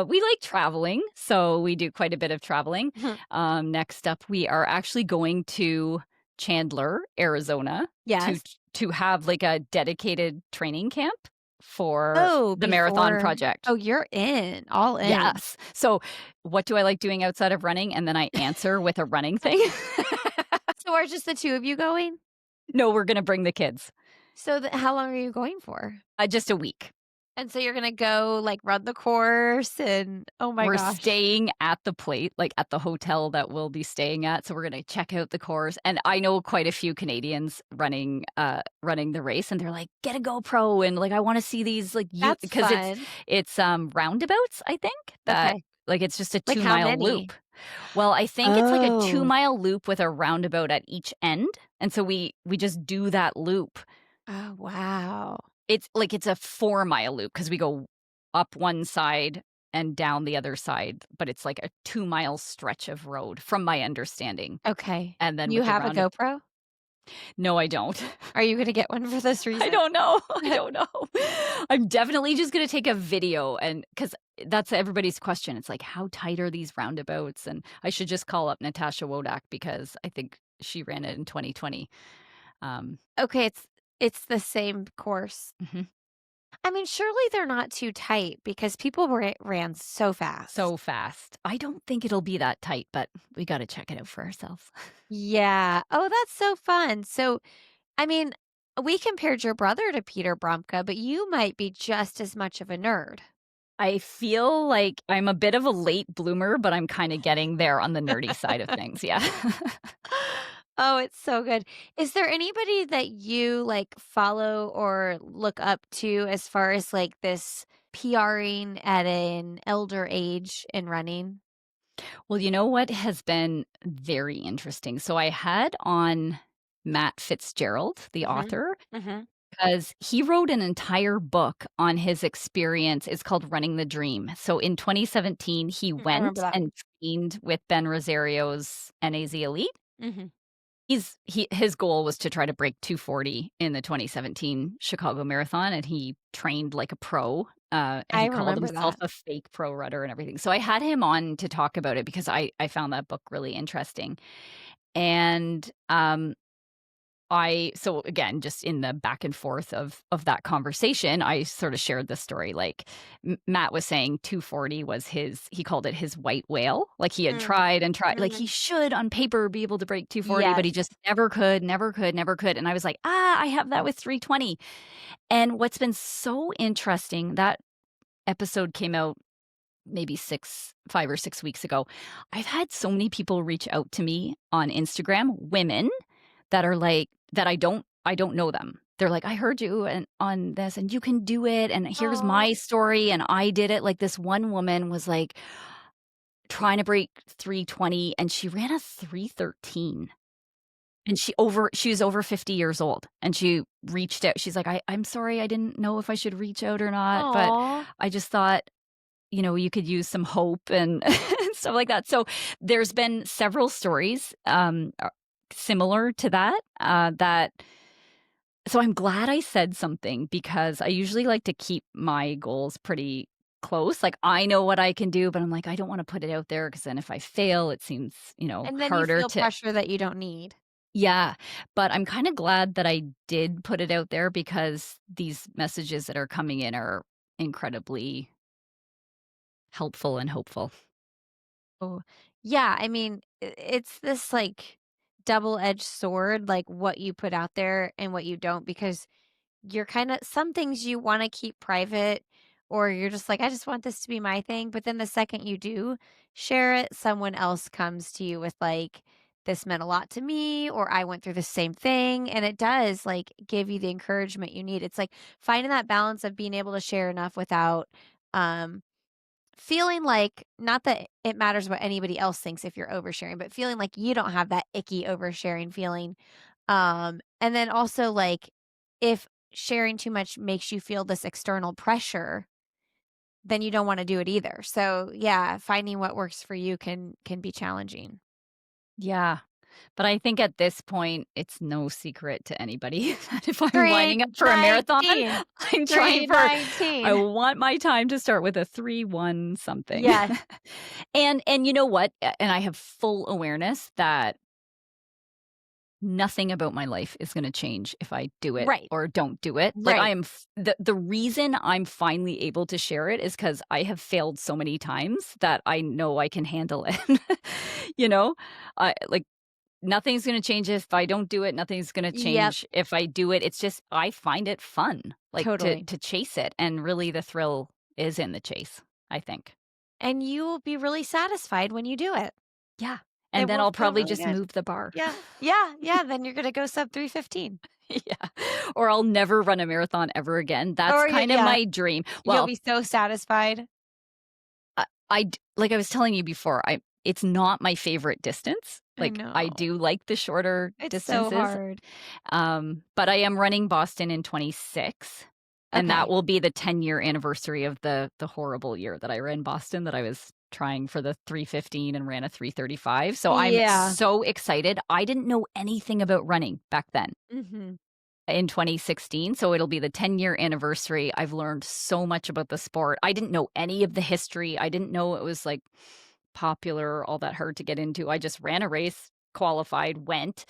we like traveling. So we do quite a bit of traveling. Next up, we are actually going to Chandler, Arizona to, Yes. to have like a dedicated training camp for Oh, the marathon before project. oh, you're in, all in. Yes. So what do I like doing outside of running? And then I answer with a running thing. So are just the 2 of you going? No, we're going to bring the kids. So how long are you going for? Just a week. And so you're gonna go, like, run the course and oh my We're gosh. staying at the plate, like, at the hotel that we'll be staying at, so we're gonna check out the course, and I know quite a few Canadians running the race, and they're like, "Get a GoPro," and, like, "I wanna see these, like, you," That's because fun. it's roundabouts, I think, that Okay. like, it's just a Like, how two-mile many? loop. Well, I think it's like a Oh. two-mile loop with a roundabout at each end, and so we just do that loop. Oh, wow. It's a 4-mile loop because we go up one side and down the other side, but it's like a 2-mile stretch of road from my understanding, Okay. and then You with the have a roundabout, GoPro? No, I don't. Are you gonna get one for this I reason? don't know. I don't know. I'm definitely just gonna take a video and because that's everybody's question. It's like, "How tight are these roundabouts?" And I should just call up Natasha Wodak because I think she ran it in 2020. Um, Okay, it's the same course. mhm. I mean, surely they're not too tight because people ran so fast. So fast. I don't think it'll be that tight, but we gotta check it out for ourselves. Yeah. Oh, that's so fun. So, I mean, we compared your brother to Peter Bromka, but you might be just as much of a nerd. I feel like I'm a bit of a late bloomer, but I'm kinda getting there on the nerdy side of things, yeah. Oh, it's so good. Is there anybody that you, like, follow or look up to as far as, like, this PRing at an elder age in running? Well, you know what has been very interesting? So I had on Matt Fitzgerald, the Mhm. author, Mhm. because he wrote an entire book on his experience. It's called Running the Dream. So in 2017, he I remember went that. and trained with Ben Rosario's NAZ Elite. Mhm. His goal was to try to break 240 in the 2017 Chicago Marathon, and he trained like a pro, and I he called remember himself that. a fake pro runner and everything. So I had him on to talk about it because I found that book really interesting. And, so again, just in the back and forth of that conversation, I sort of shared the story, like, Matt was saying 240 was he called it his white whale, like, he had Mm. tried and tried like, he Mhm. should on paper be able to break 240, but Yes. he just never could, never could, never could, and I was like, "Ah, I have that with 320." And what's been so interesting, that episode came out maybe 5 or 6 weeks ago. I've had so many people reach out to me on Instagram, women that are like that I don't know them. They're like, "I heard you and on this and you can do it and here's Aw. my story and I did it." Like this one woman was like trying to break 320 and she ran a 313. And she was over 50 years old and she reached out. She's like, I'm sorry, I didn't know if I should reach out or not, but Aw. I just thought, you could use some hope and stuff like that." So there's been several stories similar to that, so I'm glad I said something because I usually like to keep my goals pretty close. Like I know what I can do, but I'm like, I don't want to put it out there because then if I fail, it seems, And then you harder feel to, pressure that you don't need. yeah. But I'm kind of glad that I did put it out there because these messages that are coming in are incredibly helpful and hopeful. Oh, yeah, I mean, it's this, like, double-edged sword, like, what you put out there and what you don't, because you're kinda some things you wanna keep private, or you're just like, "I just want this to be my thing," but then the second you do share it, someone else comes to you with, like, "This meant a lot to me," or "I went through the same thing," and it does, like, give you the encouragement you need. It's like finding that balance of being able to share enough without, um feeling like not that it matters what anybody else thinks if you're oversharing, but feeling like you don't have that icky oversharing feeling. And then also like if sharing too much makes you feel this external pressure, then you don't want to do it either. So yeah, finding what works for you can be challenging. Yeah. But I think at this point, it's no secret to anybody that if I'm Grade lining up for a marathon, 19. I'm trying Grade I 19. want my time to start with a 3-1 something. Yes. And you know what? And I have full awareness that nothing about my life is gonna change if I do it Right. or don't do it. Like, I Right. am f the reason I'm finally able to share it is because I have failed so many times that I know I can handle it. You know? Like, nothing's gonna change if I don't do it, nothing's gonna Yep. change if I do it. It's just I find it fun, like, to Totally. to chase it, and really the thrill is in the chase, I think. And you will be really satisfied when you do it. Yeah, It and then will I'll feel probably really just good. move the bar. Yeah. Yeah, yeah, then you're gonna go sub 3:15. Yeah, or I'll never run a marathon ever again. That's Or kind of yeah, my dream. you'll Well, be so satisfied. like I was telling you before, it's not my favorite distance. I Like, I know. do like the shorter It's so distances. hard. But I am running Boston in 26, and that Okay. will be the 10-year anniversary of the horrible year that I ran Boston that I was trying for the 3:15 and ran a 3:35. So I'm Yeah. so excited. I didn't know anything about running back then Mhm. in 2016. So it'll be the 10-year anniversary. I've learned so much about the sport. I didn't know any of the history. I didn't know it was like popular, all that hard to get into. I just ran a race, qualified, went.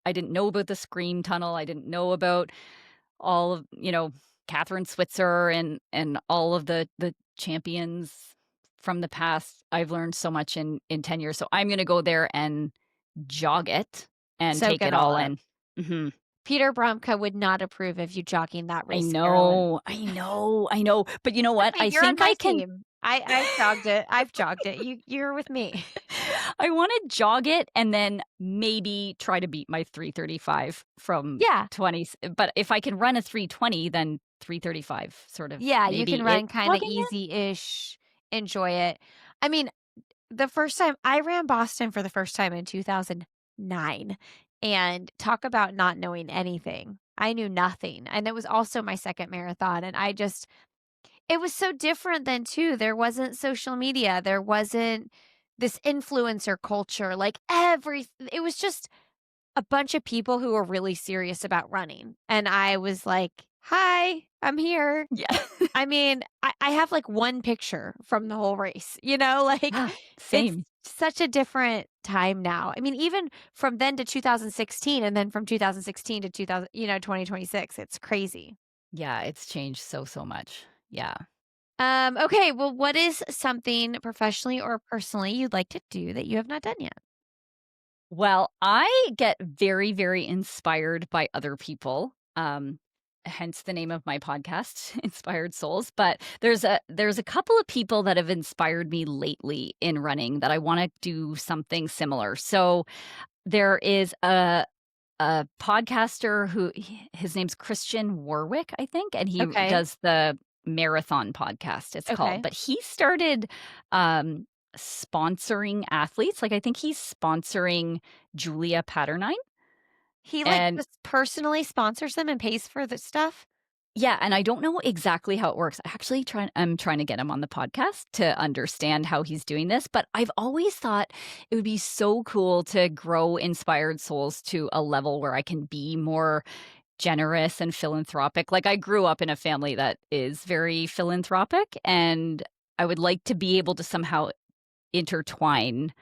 I didn't know about the screen tunnel. I didn't know about all of, Catherine Switzer and all of the champions from the past. I've learned so much in 10 years. So I'm going to go there and jog it and Soak take it it all all up. in. Mhm. Peter Bromka would not approve of you jogging that I race, Carolyn. know, I know, I know. But you know what? Okay, I you're on think my I can team. I've jogged it. I've jogged it. You're with me. I wanna jog it and then maybe try to beat my 3:35 from Yeah. 20s but if I can run a 3:20, then 3:35 sort of Yeah, you can maybe it run kinda jogging it? easy-ish, enjoy it. I mean, the first time I ran Boston for the first time in 2009, and talk about not knowing anything. I knew nothing, and it was also my 2nd marathon, and it was so different then too. There wasn't social media, there wasn't this influencer culture, like, it was just a bunch of people who were really serious about running, and I was like, "Hi, I'm here." Yeah. I mean, I have, like, one picture from the whole race, like, Yeah, it's same. such a different time now. I mean, even from then to 2016 and then from 2016 to 2026, it's crazy. Yeah, it's changed so, so much. Yeah. Okay, well, what is something professionally or personally you'd like to do that you have not done yet? Well, I get very, very inspired by other people, hence the name of my podcast, Inspired Souls, but there's a couple of people that have inspired me lately in running that I wanna do something similar. So, there is a podcaster who his name's Christian Warwick, I think, and he Okay, does the marathon podcast, it's called, okay. but he started, sponsoring athletes, like, I think he's sponsoring Julia Patternine, He, like, and just personally sponsors them and pays for the stuff? yeah, and I don't know exactly how it works. I'm trying to get him on the podcast to understand how he's doing this, but I've always thought it would be so cool to grow Inspired Souls to a level where I can be more generous and philanthropic. Like, I grew up in a family that is very philanthropic, and I would like to be able to somehow intertwine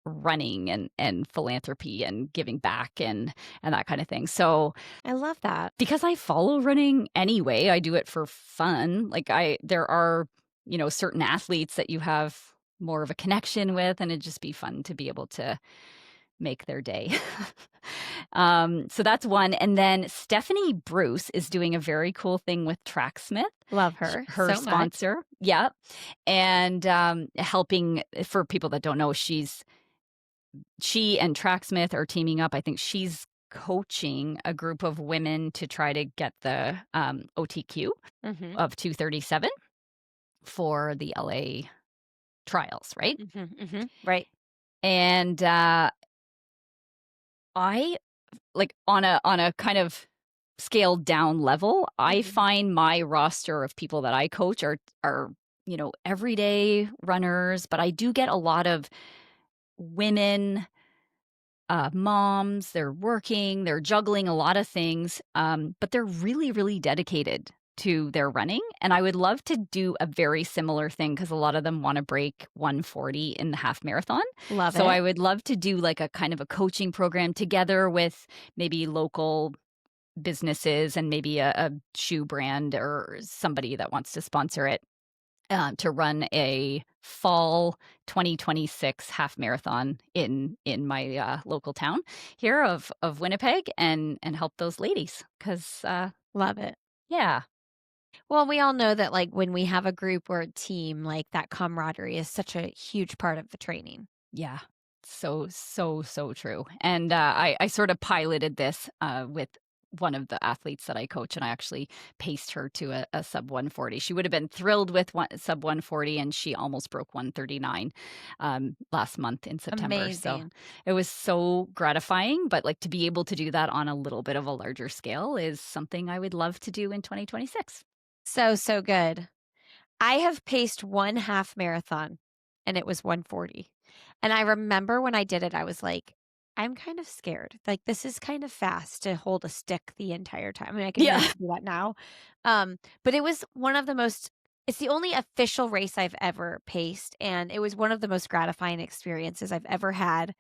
running and philanthropy and giving back and that kind of thing. So, I love that. because I follow running anyway, I do it for fun. Like, I there are, certain athletes that you have more of a connection with, and it'd just be fun to be able to make their day. So that's one, and then Stephanie Bruce is doing a very cool thing with Tracksmith, Love her her so much. sponsor. Yeah, and, helping for people that don't know, she and Tracksmith are teaming up. I think she's coaching a group of women to try to get the, OTQ Mhm, of 2:37 for the LA trials, right? mhm, mhm, right. And, I like, on a kind of scaled down level, I Mhm. find my roster of people that I coach are, everyday runners, but I do get a lot of women, moms, they're working, they're juggling a lot of things, but they're really, really dedicated to their running, and I would love to do a very similar thing because a lot of them wanna break 1:40 in the half marathon. Love So it. I would love to do, like, a kind of a coaching program together with maybe local businesses and maybe a shoe brand or somebody that wants to sponsor it, to run a fall 2026 half marathon in my, local town here of Winnipeg and help those ladies. Because Love it. yeah, Well, we all know that, like, when we have a group or a team, like, that camaraderie is such a huge part of the training. yeah. So, so, so true, and, I sort of piloted this, with one of the athletes that I coach, and I actually paced her to a sub 140. She would have been thrilled with sub 140, and she almost broke 139, last month in September, so Amazing. it was so gratifying, but, like, to be able to do that on a little bit of a larger scale is something I would love to do in 2026. So, so good. I have paced 1 half marathon. and it was 140. And I remember when I did it, I was like, I'm kind of scared. Like, this is kind of fast to hold a stick the entire time. I mean, I can Yeah. maybe do that now. But it was one of the most, it's the only official race I've ever paced. And it was one of the most gratifying experiences I've ever had.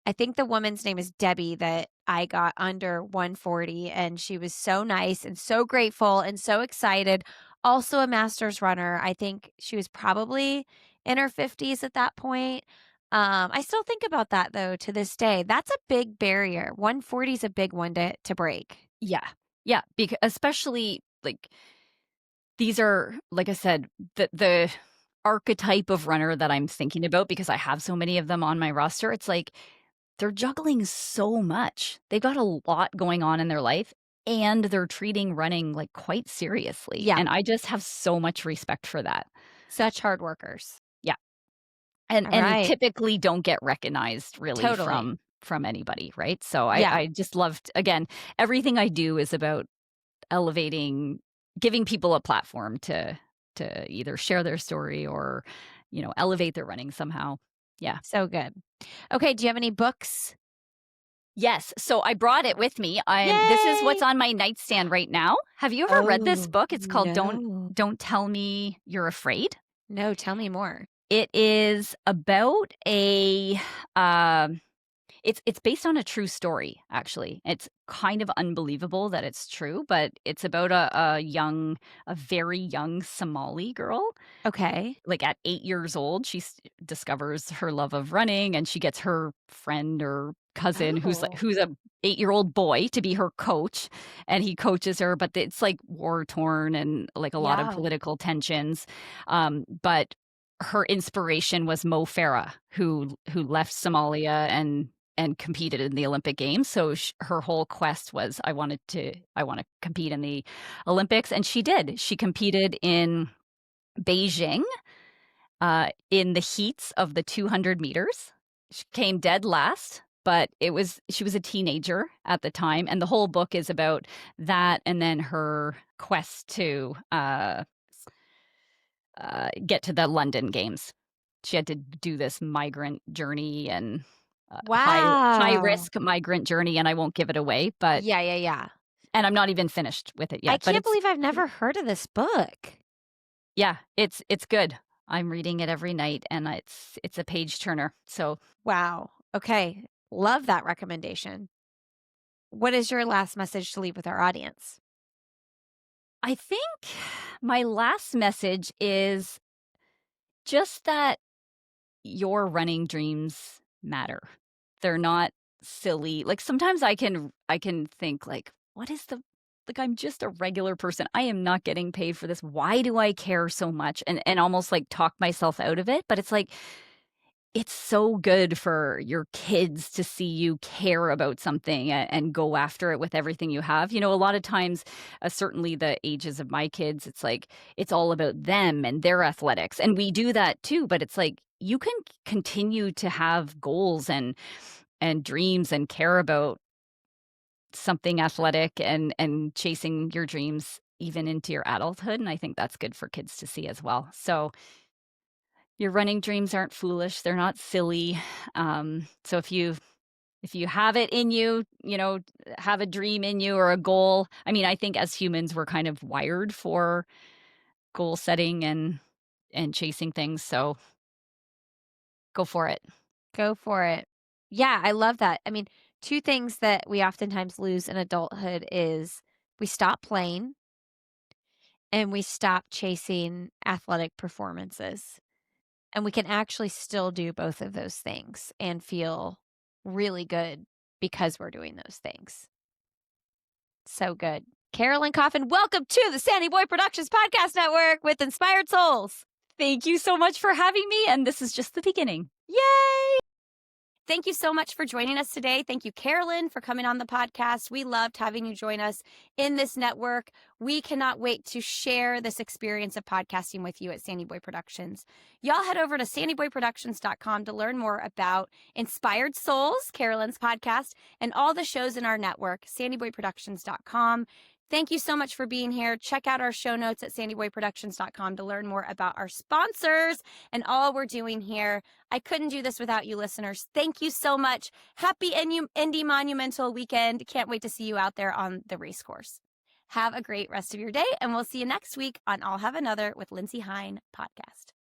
I think the woman's name is Debbie that I got under 140, and she was so nice and so grateful and so excited. Also a master's runner. I think she was probably in her 50s at that point. I still think about that though to this day. That's a big barrier. 140 is a big one to break. Yeah. Yeah, because especially, like, these are, like I said, the archetype of runner that I'm thinking about because I have so many of them on my roster. It's like they're juggling so much. They've got a lot going on in their life, and they're treating running, like, quite seriously, Yeah, and I just have so much respect for that. such hard workers. Yeah, and All and right. typically don't get recognized really Totally. from anybody, right? So Yeah. I just loved, again, everything I do is about elevating, giving people a platform to either share their story or, elevate their running somehow. Yeah. So good. Okay. Do you have any books? Yes, so I brought it with me. This is what's Yay. on my nightstand right now. Have you ever read this Oh, book? It's called no. Don't Tell Me You're Afraid. No, tell me more. It is about um it's based on a true story, actually. It's kind of unbelievable that it's true, but it's about a very young Somali girl. Okay. Like, at 8 years old, discovers her love of running, and she gets her friend or cousin Oh, who's a 8-year-old boy to be her coach, and he coaches her, but it's, like, war-torn and, like, a lot of yeah. political tensions, but her inspiration was Mo Farah, who left Somalia and competed in the Olympic Games, so her whole quest was, I wanna compete in the Olympics," and she did. She competed in Beijing, in the heats of the 200 meters. She came dead last, but she was a teenager at the time, and the whole book is about that and then her quest to, get to the London Games. She had to do this migrant journey and, high Wow. risk migrant journey, and I won't give it away, but Yeah, yeah, yeah. and I'm not even finished with it I yet, but can't believe I've never heard of this book. yeah, it's good. I'm reading it every night, and it's a page turner, so Wow. Okay. Love that recommendation. What is your last message to leave with our audience? I think my last message is just that your running dreams matter. They're not silly. Like, sometimes I can think, like, what is the like, I'm just a regular person. I am not getting paid for this. Why do I care so much? And almost, like, talk myself out of it, but it's like it's so good for your kids to see you care about something and go after it with everything you have. A lot of times, certainly the ages of my kids, it's like it's all about them and their athletics. And we do that too, but it's like you can continue to have goals and dreams and care about something athletic and chasing your dreams even into your adulthood. And I think that's good for kids to see as well. So your running dreams aren't foolish, they're not silly. So if you have it in you, have a dream in you or a goal. I mean, I think as humans, we're kind of wired for goal setting and chasing things, so go for it. Go for it. Yeah, I love that. I mean, two things that we oftentimes lose in adulthood is we stop playing and we stop chasing athletic performances. And we can actually still do both of those things and feel really good because we're doing those things. So good. Carolyn Coffin, welcome to the SandyBoy Productions Podcast Network with Inspired Souls. Thank you so much for having me, and this is just the beginning. Yay! Thank you so much for joining us today. Thank you, Carolyn, for coming on the podcast. We loved having you join us in this network. We cannot wait to share this experience of podcasting with you at SandyBoy Productions. Y'all head over to sandyboyproductions.com to learn more about Inspired Souls, Carolyn's podcast, and all the shows in our network, sandyboyproductions.com. Thank you so much for being here. Check out our show notes at SandyBoyProductions.com to learn more about our sponsors and all we're doing here. I couldn't do this without you, listeners. Thank you so much. Happy Indy Monumental weekend. Can't wait to see you out there on the race course. Have a great rest of your day, and we'll see you next week on I'll Have Another with Lindsay Hein podcast.